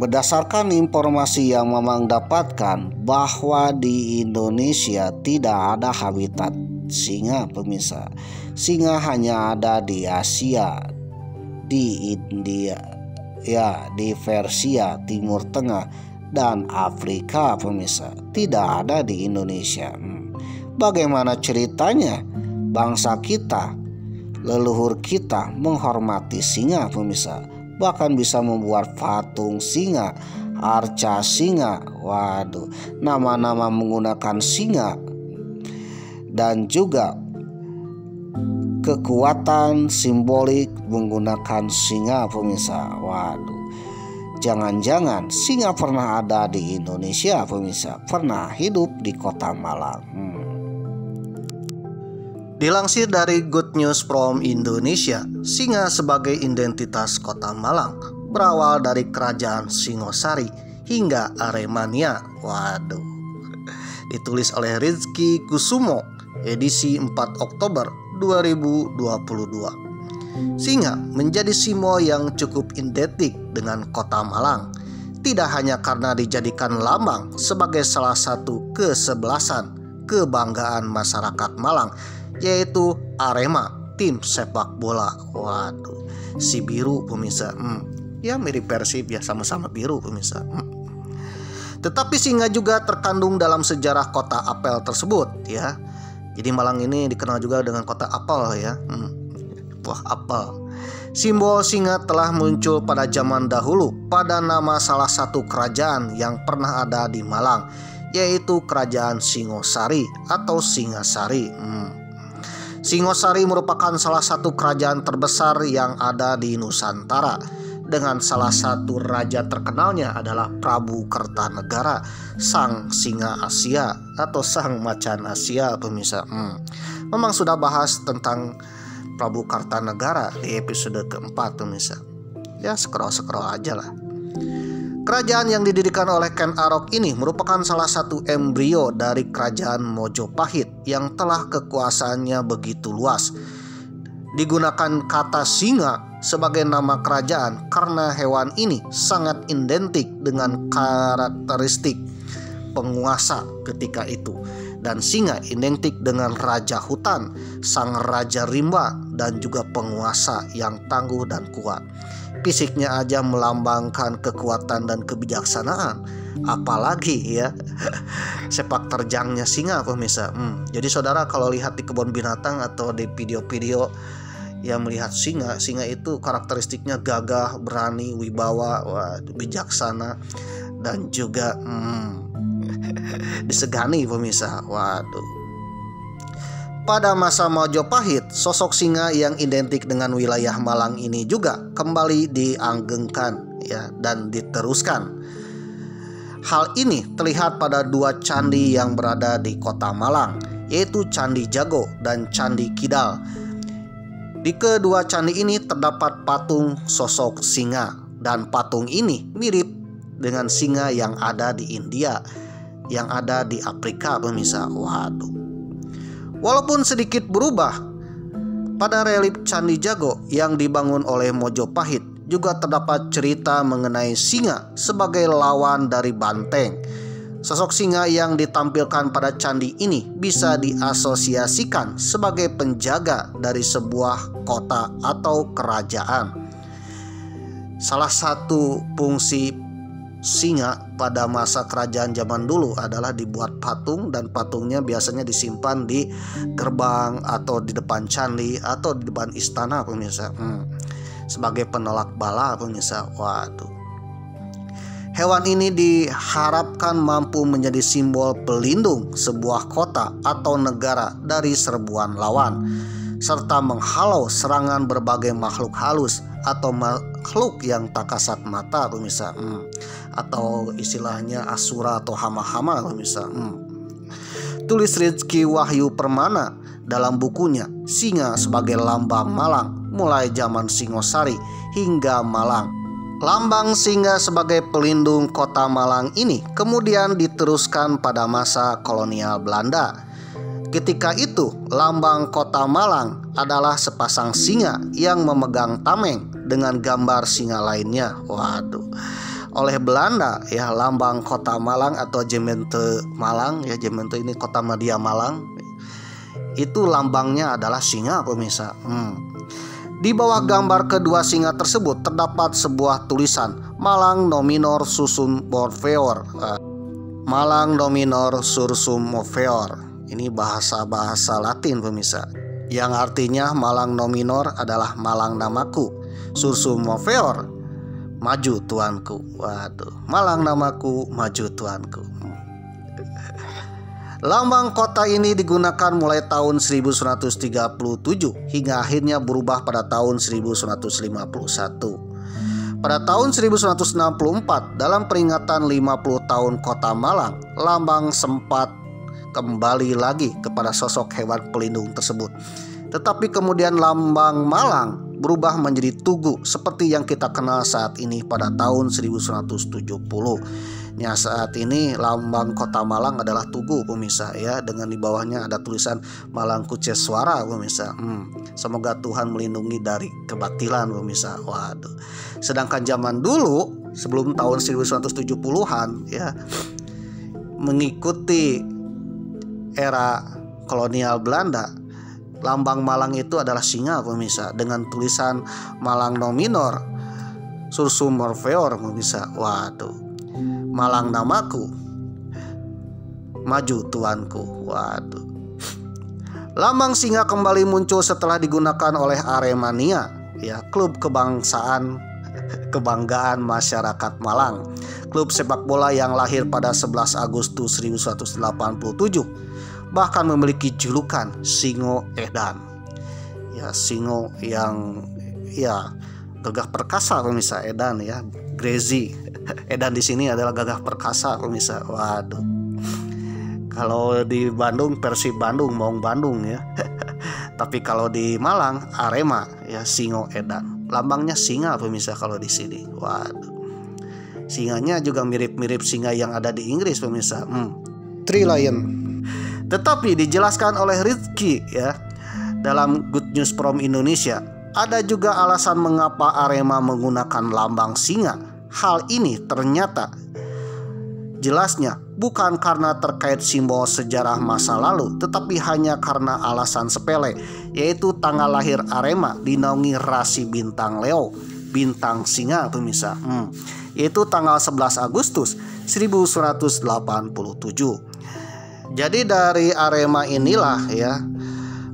Berdasarkan informasi yang Mamang dapatkan, bahwa di Indonesia tidak ada habitat singa pemirsa. Singa hanya ada di Asia, di India ya, di Persia, Timur Tengah dan Afrika pemirsa. Tidak ada di Indonesia. Bagaimana ceritanya bangsa kita, leluhur kita menghormati singa pemirsa, bahkan bisa membuat patung singa arca singa. Waduh, nama-nama menggunakan singa dan juga kekuatan simbolik menggunakan singa pemirsa. Waduh, jangan-jangan singa pernah ada di Indonesia pemirsa, pernah hidup di kota Malang. Dilansir dari Good News from Indonesia, singa sebagai identitas kota Malang berawal dari kerajaan Singosari hingga Aremania. Waduh. Ditulis oleh Rizky Kusumo, edisi 4 Oktober 2022. Singa menjadi simbol yang cukup identik dengan kota Malang, tidak hanya karena dijadikan lambang sebagai salah satu kesebelasan kebanggaan masyarakat Malang, yaitu Arema, tim sepak bola. Waduh, si biru pemirsa, ya mirip Persib ya, sama-sama biru pemirsa. Tetapi singa juga terkandung dalam sejarah kota apel tersebut ya. Jadi Malang ini dikenal juga dengan kota apel ya. Buah apel. Simbol singa telah muncul pada zaman dahulu pada nama salah satu kerajaan yang pernah ada di Malang, yaitu Kerajaan Singosari atau Singasari. Singosari merupakan salah satu kerajaan terbesar yang ada di Nusantara, dengan salah satu raja terkenalnya adalah Prabu Kertanegara, sang singa Asia atau sang macan Asia pemirsa. Memang sudah bahas tentang Prabu Kertanegara di episode keempat pemirsa. Ya scroll aja lah. Kerajaan yang didirikan oleh Ken Arok ini merupakan salah satu embrio dari kerajaan Mojopahit yang telah kekuasaannya begitu luas. Digunakan kata singa sebagai nama kerajaan karena hewan ini sangat identik dengan karakteristik penguasa ketika itu. Dan singa identik dengan raja hutan, sang raja rimba, dan juga penguasa yang tangguh dan kuat. Fisiknya aja melambangkan kekuatan dan kebijaksanaan, apalagi ya sepak terjangnya singa pemirsa. Jadi saudara kalau lihat di kebun binatang atau di video-video yang melihat singa itu karakteristiknya gagah, berani, wibawa, bijaksana, dan juga disegani pemirsa. Waduh. Pada masa Majapahit, sosok singa yang identik dengan wilayah Malang ini juga kembali dianggengkan ya dan diteruskan. Hal ini terlihat pada dua candi yang berada di kota Malang, yaitu Candi Jago dan Candi Kidal. Di kedua candi ini terdapat patung sosok singa, dan patung ini mirip dengan singa yang ada di India, yang ada di Afrika pemirsa. Waduh. Walaupun sedikit berubah, pada relief Candi Jago yang dibangun oleh Mojopahit juga terdapat cerita mengenai singa sebagai lawan dari banteng. Sosok singa yang ditampilkan pada candi ini bisa diasosiasikan sebagai penjaga dari sebuah kota atau kerajaan. Salah satu fungsi singa pada masa kerajaan zaman dulu adalah dibuat patung, dan patungnya biasanya disimpan di gerbang atau di depan candi atau di depan istana pemirsa, sebagai penolak bala pemirsa. Waduh. Hewan ini diharapkan mampu menjadi simbol pelindung sebuah kota atau negara dari serbuan lawan, serta menghalau serangan berbagai makhluk halus atau makhluk yang tak kasat mata pemirsa, atau istilahnya asura atau hama-hama pemirsa. Tulis Rizky Wahyu Permana dalam bukunya Singa sebagai Lambang Malang mulai zaman Singosari hingga Malang. Lambang singa sebagai pelindung kota Malang ini kemudian diteruskan pada masa kolonial Belanda. Ketika itu, lambang kota Malang adalah sepasang singa yang memegang tameng dengan gambar singa lainnya. Waduh. Oleh Belanda ya, lambang kota Malang atau Gemeente Malang ya, Gemeente ini kota media Malang, itu lambangnya adalah singa pemirsa. Di bawah gambar kedua singa tersebut terdapat sebuah tulisan Malang Nominor Sursum Moveor. Malang Nominor Sursum Moveor. Ini bahasa Latin pemirsa, yang artinya Malang Nominor adalah Malang namaku, Sursum Moveor maju tuanku. Waduh, Malang namaku, maju tuanku. Lambang kota ini digunakan mulai tahun 1937 hingga akhirnya berubah pada tahun 1951. Pada tahun 1964, dalam peringatan 50 tahun Kota Malang, lambang sempat kembali lagi kepada sosok hewan pelindung tersebut. Tetapi kemudian lambang Malang berubah menjadi tugu seperti yang kita kenal saat ini pada tahun 1170. Ya, saat ini lambang Kota Malang adalah tugu pemirsa ya, dengan di bawahnya ada tulisan Malangkuceswara pemirsa. Semoga Tuhan melindungi dari kebatilan pemirsa. Waduh. Sedangkan zaman dulu sebelum tahun 1970-an ya, mengikuti era kolonial Belanda, lambang Malang itu adalah singa pemirsa, dengan tulisan Malang Nominor Sursum Morpheor pemirsa. Waduh. Malang namaku, maju tuanku. Waduh. Lambang singa kembali muncul setelah digunakan oleh Aremania ya, klub kebanggaan masyarakat Malang. Klub sepak bola yang lahir pada 11 Agustus 1187, bahkan memiliki julukan Singo Edan. Ya, singo yang ya gagah perkasa pemirsa. Edan ya, Grezi. Edan di sini adalah gagah perkasa pemirsa. Waduh. Kalau di Bandung Persib Bandung, Maung Bandung ya. Tapi kalau di Malang Arema ya, Singo Edan. Lambangnya singa pemirsa kalau di sini. Waduh. Singanya juga mirip-mirip singa yang ada di Inggris pemirsa. Three Lion. Tetapi dijelaskan oleh Rizky ya dalam Good News from Indonesia, ada juga alasan mengapa Arema menggunakan lambang singa. Hal ini ternyata jelasnya bukan karena terkait simbol sejarah masa lalu, tetapi hanya karena alasan sepele, yaitu tanggal lahir Arema dinaungi rasi bintang Leo, bintang singa pemirsa, yaitu tanggal 11 Agustus 1187. Jadi dari Arema inilah ya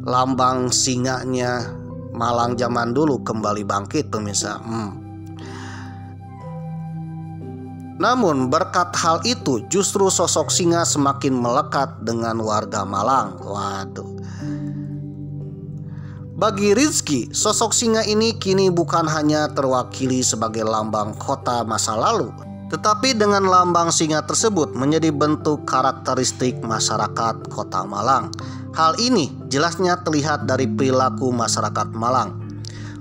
lambang singanya Malang zaman dulu kembali bangkit pemirsa. Namun berkat hal itu justru sosok singa semakin melekat dengan warga Malang. Waduh. Bagi Rizky, sosok singa ini kini bukan hanya terwakili sebagai lambang kota masa lalu, tetapi dengan lambang singa tersebut menjadi bentuk karakteristik masyarakat kota Malang. Hal ini jelasnya terlihat dari perilaku masyarakat Malang.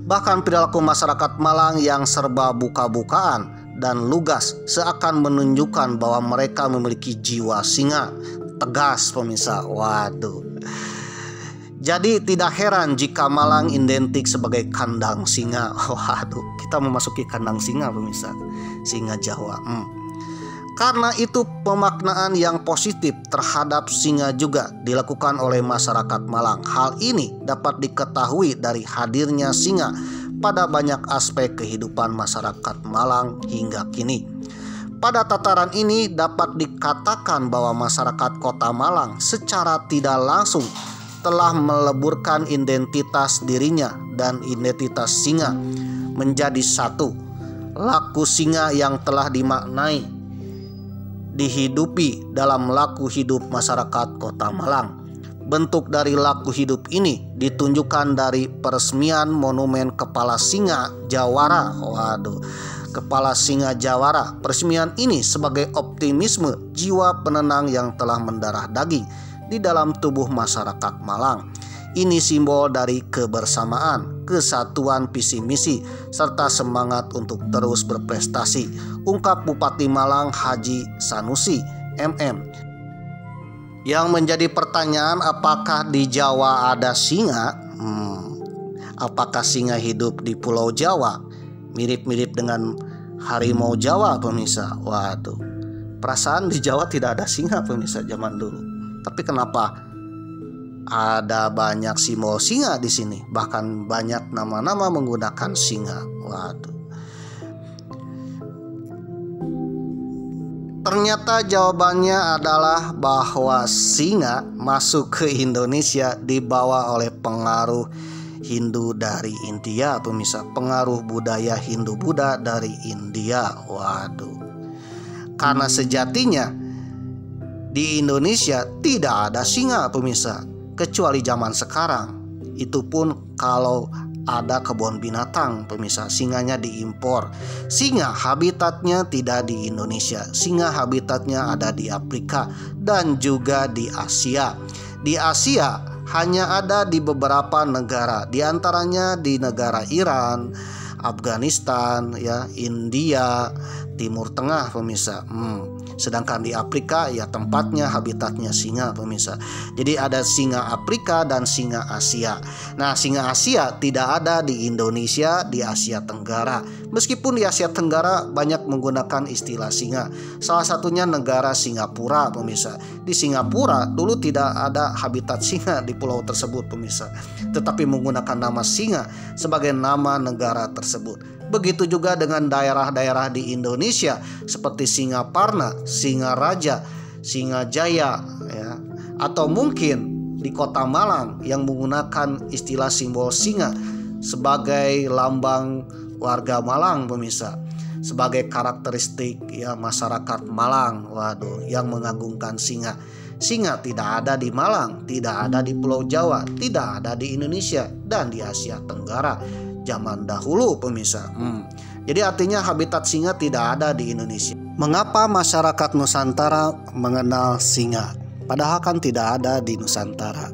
Bahkan perilaku masyarakat Malang yang serba buka-bukaan dan lugas seakan menunjukkan bahwa mereka memiliki jiwa singa, tegas pemirsa. Waduh. Jadi tidak heran jika Malang identik sebagai kandang singa. Waduh, kita memasuki kandang singa pemirsa, singa Jawa. Karena itu pemaknaan yang positif terhadap singa juga dilakukan oleh masyarakat Malang. Hal ini dapat diketahui dari hadirnya singa pada banyak aspek kehidupan masyarakat Malang hingga kini. Pada tataran ini dapat dikatakan bahwa masyarakat kota Malang secara tidak langsung telah meleburkan identitas dirinya dan identitas singa menjadi satu. Laku singa yang telah dimaknai dihidupi dalam laku hidup masyarakat kota Malang. Bentuk dari laku hidup ini ditunjukkan dari peresmian monumen Kepala Singa Jawara. Waduh, Kepala Singa Jawara. Peresmian ini sebagai optimisme jiwa penenang yang telah mendarah daging di dalam tubuh masyarakat Malang. Ini simbol dari kebersamaan, kesatuan visi misi, serta semangat untuk terus berprestasi, ungkap Bupati Malang Haji Sanusi MM. Yang menjadi pertanyaan, apakah di Jawa ada singa? Apakah singa hidup di Pulau Jawa? Mirip-mirip dengan harimau Jawa pemirsa. Waduh, perasaan di Jawa tidak ada singa pemirsa zaman dulu. Tapi kenapa ada banyak simbol singa di sini? Bahkan banyak nama-nama menggunakan singa. Waduh. Ternyata jawabannya adalah bahwa singa masuk ke Indonesia dibawa oleh pengaruh Hindu dari India, pemirsa. Pengaruh budaya Hindu-Buddha dari India. Waduh. Karena sejatinya di Indonesia tidak ada singa, pemirsa, kecuali zaman sekarang. Itu pun kalau ada kebun binatang, pemirsa. Singanya diimpor. Singa habitatnya tidak di Indonesia. Singa habitatnya ada di Afrika dan juga di Asia. Di Asia hanya ada di beberapa negara, di antaranya di negara Iran, Afghanistan, ya, India, Timur Tengah, pemirsa. Sedangkan di Afrika ya tempatnya habitatnya singa, pemirsa. Jadi ada singa Afrika dan singa Asia. Nah, singa Asia tidak ada di Indonesia, di Asia Tenggara. Meskipun di Asia Tenggara banyak menggunakan istilah singa. Salah satunya negara Singapura, pemirsa. Di Singapura dulu tidak ada habitat singa di pulau tersebut, pemirsa, tetapi menggunakan nama singa sebagai nama negara tersebut. Begitu juga dengan daerah-daerah di Indonesia seperti Singaparna, Singaraja, Singajaya, ya, atau mungkin di Kota Malang yang menggunakan istilah simbol singa sebagai lambang warga Malang, pemirsa, sebagai karakteristik ya masyarakat Malang. Waduh, yang mengagungkan singa. Singa tidak ada di Malang, tidak ada di Pulau Jawa, tidak ada di Indonesia dan di Asia Tenggara zaman dahulu, pemirsa. Jadi artinya habitat singa tidak ada di Indonesia. Mengapa masyarakat Nusantara mengenal singa? Padahal kan tidak ada di Nusantara.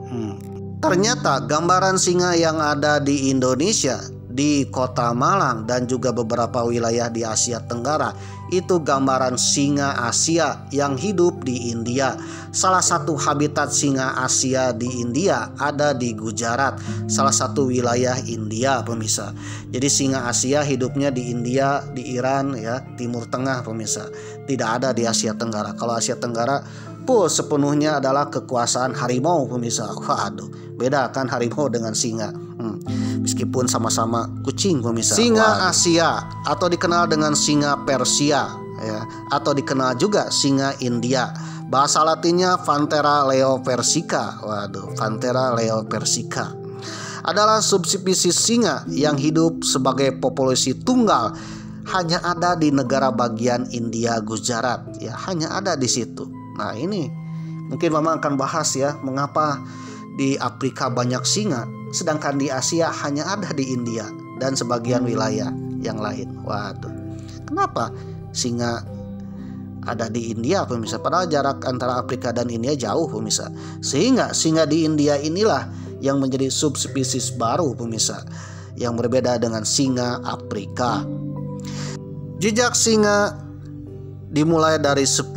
Ternyata gambaran singa yang ada di Indonesia, di Kota Malang dan juga beberapa wilayah di Asia Tenggara, itu gambaran singa Asia yang hidup di India. Salah satu habitat singa Asia di India ada di Gujarat, salah satu wilayah India, pemirsa. Jadi singa Asia hidupnya di India, di Iran, ya, Timur Tengah, pemirsa. Tidak ada di Asia Tenggara. Kalau Asia Tenggara sepenuhnya adalah kekuasaan harimau, pemirsa. Waduh, beda kan harimau dengan singa. Meskipun sama-sama kucing, pemirsa. Singa Asia atau dikenal dengan singa Persia, ya, atau dikenal juga singa India. Bahasa Latinnya Panthera leopersica. Waduh, Panthera leopersica adalah subspesies singa yang hidup sebagai populasi tunggal. Hanya ada di negara bagian India, Gujarat, ya, hanya ada di situ. Nah, ini mungkin Mama akan bahas ya, mengapa di Afrika banyak singa, sedangkan di Asia hanya ada di India dan sebagian wilayah yang lain. Waduh, kenapa singa ada di India, pemirsa? Padahal jarak antara Afrika dan India jauh, pemirsa. Sehingga singa di India inilah yang menjadi subspesies baru, pemirsa, yang berbeda dengan singa Afrika. Jejak singa dimulai dari 10.000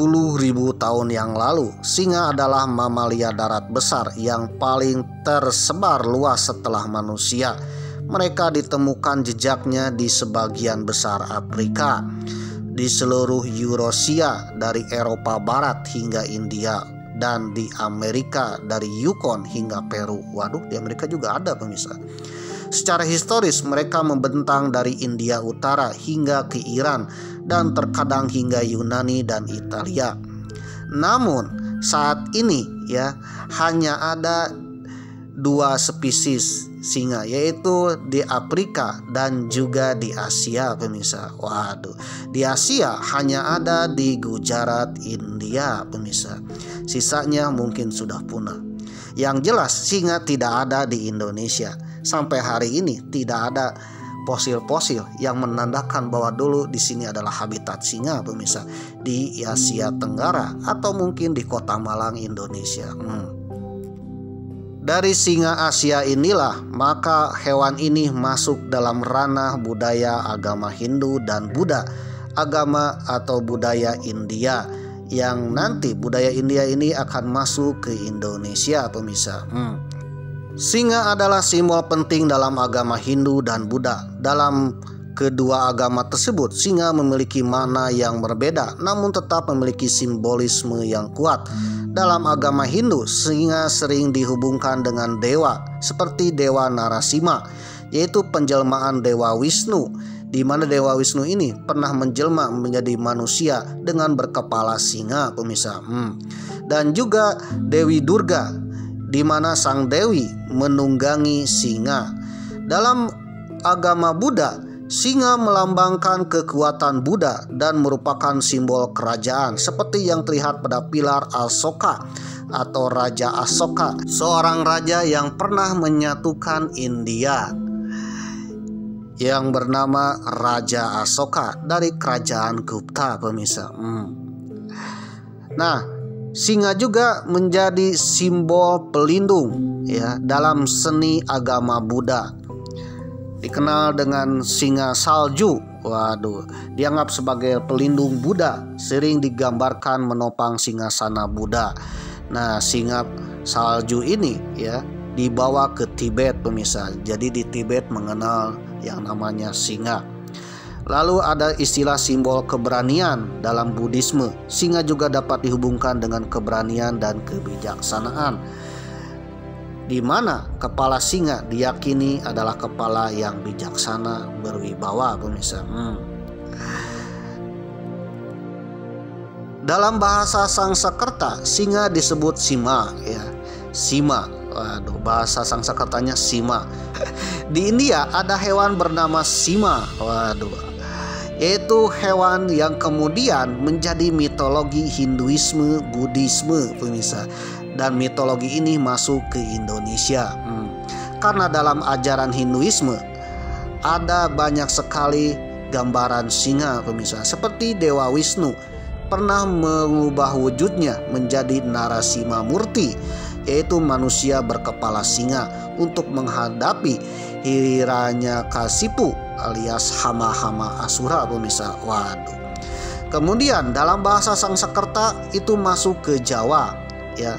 tahun yang lalu. Singa adalah mamalia darat besar yang paling tersebar luas setelah manusia. Mereka ditemukan jejaknya di sebagian besar Afrika, di seluruh Eurasia dari Eropa Barat hingga India, dan di Amerika dari Yukon hingga Peru. Waduh, di Amerika juga ada, pemirsa. Secara historis mereka membentang dari India Utara hingga ke Iran dan terkadang hingga Yunani dan Italia. Namun saat ini ya hanya ada 2 spesies singa, yaitu di Afrika dan juga di Asia, pemirsa. Waduh, di Asia hanya ada di Gujarat, India, pemirsa. Sisanya mungkin sudah punah. Yang jelas singa tidak ada di Indonesia. Sampai hari ini tidak ada fosil-fosil yang menandakan bahwa dulu di sini adalah habitat singa, pemirsa, di Asia Tenggara atau mungkin di Kota Malang, Indonesia. Dari singa Asia inilah maka hewan ini masuk dalam ranah budaya agama Hindu dan Buddha, agama atau budaya India, yang nanti budaya India ini akan masuk ke Indonesia, pemirsa. Singa adalah simbol penting dalam agama Hindu dan Buddha. Dalam kedua agama tersebut, singa memiliki makna yang berbeda, namun tetap memiliki simbolisme yang kuat. Dalam agama Hindu, singa sering dihubungkan dengan dewa, seperti Dewa Narasimha, yaitu penjelmaan Dewa Wisnu, di mana Dewa Wisnu ini pernah menjelma menjadi manusia dengan berkepala singa, pemirsa. Dan juga Dewi Durga, di mana sang dewi menunggangi singa. Dalam agama Buddha, singa melambangkan kekuatan Buddha dan merupakan simbol kerajaan seperti yang terlihat pada pilar Asoka atau Raja Asoka, seorang raja yang pernah menyatukan India yang bernama Raja Asoka dari kerajaan Gupta, pemirsa. Nah, singa juga menjadi simbol pelindung ya dalam seni agama Buddha. Dikenal dengan singa salju. Waduh, dianggap sebagai pelindung Buddha, sering digambarkan menopang singgasana Buddha. Nah, singa salju ini ya dibawa ke Tibet, pemirsa. Jadi di Tibet mengenal yang namanya singa. Lalu ada istilah simbol keberanian dalam Buddhisme. Singa juga dapat dihubungkan dengan keberanian dan kebijaksanaan, di mana kepala singa diyakini adalah kepala yang bijaksana, berwibawa, pemirsa. Dalam bahasa Sangskreta, singa disebut Sima ya. Sima. Waduh, bahasa Sangskertanya Sima. Di India ada hewan bernama Sima. Waduh. Yaitu hewan yang kemudian menjadi mitologi Hinduisme, Buddhisme, pemirsa. Dan mitologi ini masuk ke Indonesia. Karena dalam ajaran Hinduisme ada banyak sekali gambaran singa, pemirsa. Seperti Dewa Wisnu pernah mengubah wujudnya menjadi Narasima Murti, yaitu manusia berkepala singa, untuk menghadapi Hiranyakasipu alias hama-hama Asura, pemirsa. Waduh. Kemudian dalam bahasa Sangskreta itu masuk ke Jawa ya,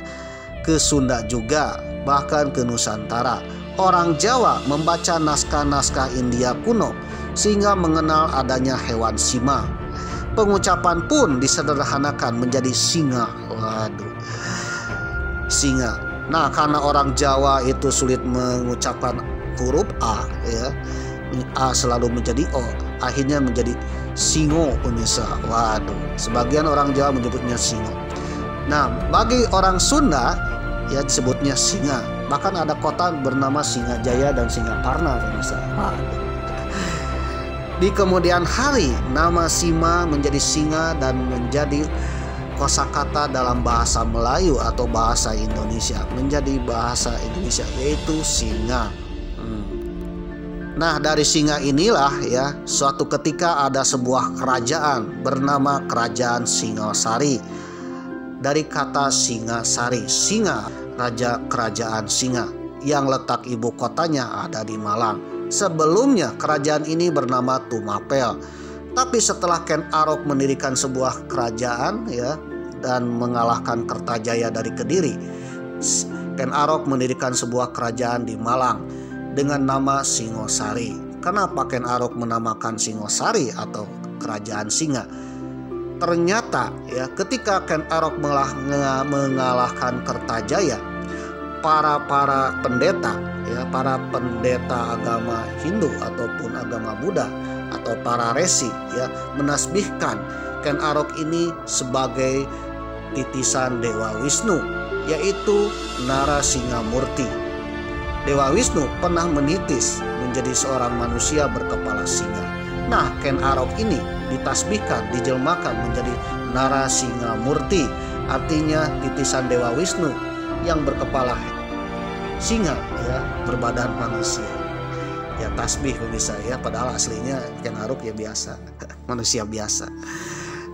ke Sunda juga, bahkan ke Nusantara. Orang Jawa membaca naskah-naskah India kuno sehingga mengenal adanya hewan Sima. Pengucapan pun disederhanakan menjadi singa. Waduh, singa. Nah, karena orang Jawa itu sulit mengucapkan huruf A ya, A selalu menjadi O, akhirnya menjadi singo, pemirsa. Waduh, sebagian orang Jawa menyebutnya singo. Nah, bagi orang Sunda ya disebutnya singa. Bahkan ada kota bernama Singajaya dan Singaparna, pemirsa. Waduh. Di kemudian hari, nama Sima menjadi singa dan menjadi kosakata dalam bahasa Melayu atau bahasa Indonesia, menjadi bahasa Indonesia, yaitu singa. Nah, dari singa inilah ya, suatu ketika ada sebuah kerajaan bernama Kerajaan Singasari. Dari kata Singasari, singa, raja kerajaan Singa, yang letak ibu kotanya ada di Malang. Sebelumnya kerajaan ini bernama Tumapel. Tapi setelah Ken Arok mendirikan sebuah kerajaan ya dan mengalahkan Kertajaya dari Kediri, Ken Arok mendirikan sebuah kerajaan di Malang dengan nama Singosari. Kenapa Ken Arok menamakan Singosari atau kerajaan singa? Ternyata ya ketika Ken Arok mengalahkan Kertajaya, para pendeta ya, para pendeta agama Hindu ataupun agama Buddha atau para resi ya menasbihkan Ken Arok ini sebagai titisan Dewa Wisnu, yaitu Narasimhamurti. Dewa Wisnu pernah menitis menjadi seorang manusia berkepala singa. Nah, Ken Arok ini ditasbihkan, dijelmakan menjadi Narasimhamurti, artinya titisan Dewa Wisnu yang berkepala singa ya, berbadan manusia. Ya tasbih pemirsa ya, padahal aslinya Ken Arok ya biasa, manusia biasa.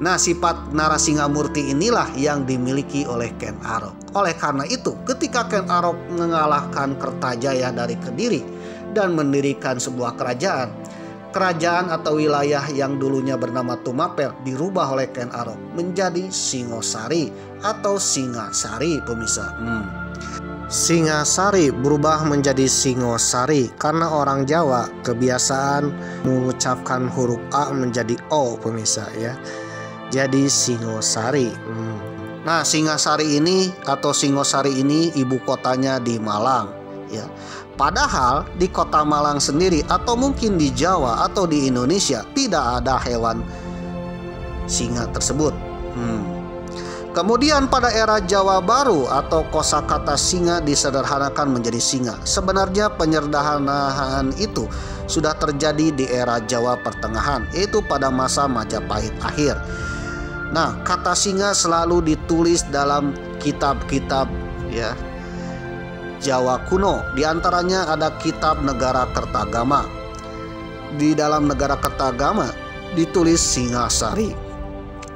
Nah, sifat Narasimhamurti inilah yang dimiliki oleh Ken Arok. Oleh karena itu, ketika Ken Arok mengalahkan Kertajaya dari Kediri dan mendirikan sebuah kerajaan atau wilayah yang dulunya bernama Tumapel dirubah oleh Ken Arok menjadi Singosari atau Singasari, pemirsa. Singasari berubah menjadi Singosari karena orang Jawa kebiasaan mengucapkan huruf A menjadi O, pemirsa ya. Jadi Singosari. Nah, Singasari ini atau Singosari ini ibu kotanya di Malang ya. Padahal di kota Malang sendiri atau mungkin di Jawa atau di Indonesia tidak ada hewan singa tersebut. Kemudian pada era Jawa Baru atau kosakata singa disederhanakan menjadi singa. Sebenarnya penyederhanaan itu sudah terjadi di era Jawa Pertengahan, yaitu pada masa Majapahit akhir. Nah, kata singa selalu ditulis dalam kitab-kitab ya Jawa kuno. Di antaranya ada kitab Negara Kertagama. Di dalam Negara Kertagama ditulis Singasari.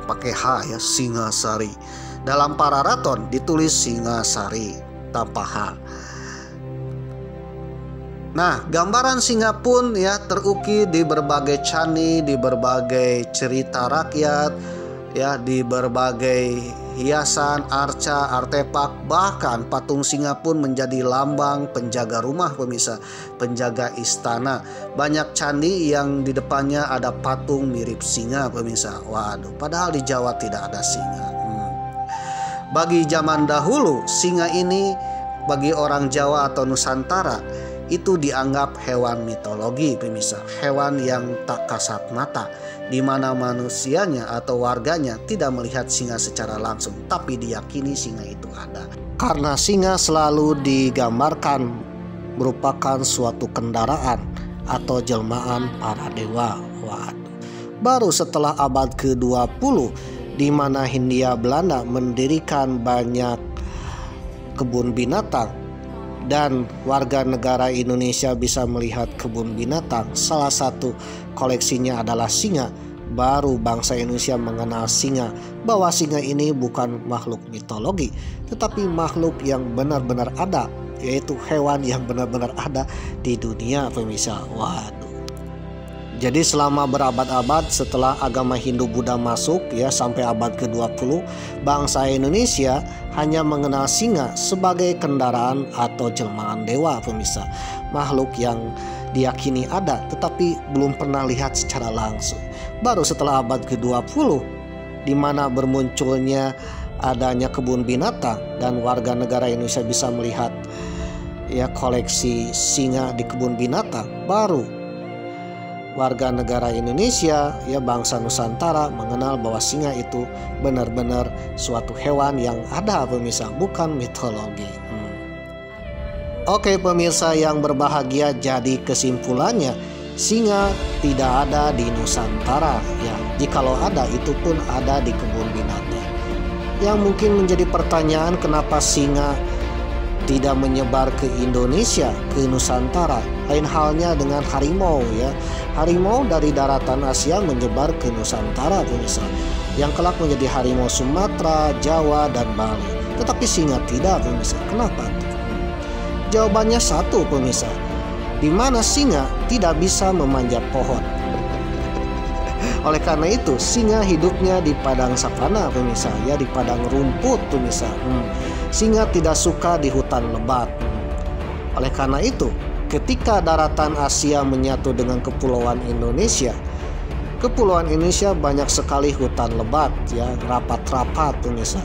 Pakai H ya, Singasari. Dalam Pararaton ditulis Singasari tanpa H. Nah, gambaran singa pun ya terukir di berbagai candi, di berbagai cerita rakyat, ya di berbagai hiasan, arca, artefak, bahkan patung singa pun menjadi lambang penjaga rumah pemirsa, penjaga istana. Banyak candi yang di depannya ada patung mirip singa pemirsa. Waduh, padahal di Jawa tidak ada singa. Bagi zaman dahulu, singa ini bagi orang Jawa atau Nusantara itu dianggap hewan mitologi pemirsa, hewan yang tak kasat mata, di mana manusianya atau warganya tidak melihat singa secara langsung, tapi diyakini singa itu ada. Karena singa selalu digambarkan merupakan suatu kendaraan atau jelmaan para dewa. Waduh. Baru setelah abad ke-20 di mana Hindia Belanda mendirikan banyak kebun binatang dan warga negara Indonesia bisa melihat kebun binatang, salah satu koleksinya adalah singa, baru bangsa Indonesia mengenal singa, bahwa singa ini bukan makhluk mitologi tetapi makhluk yang benar-benar ada, yaitu hewan yang benar-benar ada di dunia pemirsa. Waduh. Jadi selama berabad-abad setelah agama Hindu Buddha masuk ya sampai abad ke-20, bangsa Indonesia hanya mengenal singa sebagai kendaraan atau jelmaan dewa pemirsa, makhluk yang diyakini ada tetapi belum pernah lihat secara langsung. Baru setelah abad ke-20 di mana bermunculnya adanya kebun binatang dan warga negara Indonesia bisa melihat ya koleksi singa di kebun binatang, baru warga negara Indonesia ya bangsa Nusantara mengenal bahwa singa itu benar-benar suatu hewan yang ada pemirsa, bukan mitologi. Oke pemirsa yang berbahagia, jadi kesimpulannya singa tidak ada di Nusantara ya. Jikalau ada itu pun ada di kebun binatang. Yang mungkin menjadi pertanyaan, kenapa singa tidak menyebar ke Indonesia, ke Nusantara? Lain halnya dengan harimau ya. Harimau dari daratan Asia menyebar ke Nusantara pemirsa, yang kelak menjadi harimau Sumatera, Jawa, dan Bali. Tetapi singa tidak pemirsa. Kenapa? Jawabannya satu pemirsa, di mana singa tidak bisa memanjat pohon. Oleh karena itu singa hidupnya di padang savana pemirsa, ya di padang rumput pemirsa. Singa tidak suka di hutan lebat. Oleh karena itu ketika daratan Asia menyatu dengan kepulauan Indonesia, kepulauan Indonesia banyak sekali hutan lebat ya, rapat-rapat pemirsa,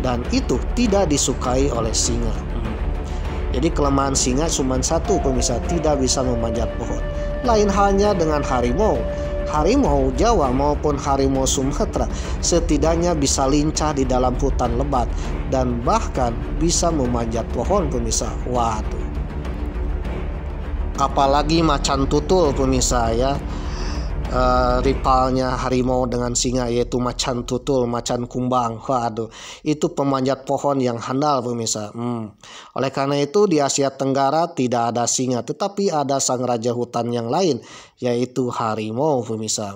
dan itu tidak disukai oleh singa. Jadi kelemahan singa cuma satu pemirsa, tidak bisa memanjat pohon. Lain halnya dengan harimau. Harimau Jawa maupun harimau Sumatera setidaknya bisa lincah di dalam hutan lebat dan bahkan bisa memanjat pohon pemirsa. Waduh. Apalagi macan tutul pemirsa ya. Rivalnya harimau dengan singa yaitu macan tutul, macan kumbang. Waduh, itu pemanjat pohon yang handal pemirsa. Oleh karena itu di Asia Tenggara tidak ada singa, tetapi ada sang raja hutan yang lain yaitu harimau pemirsa.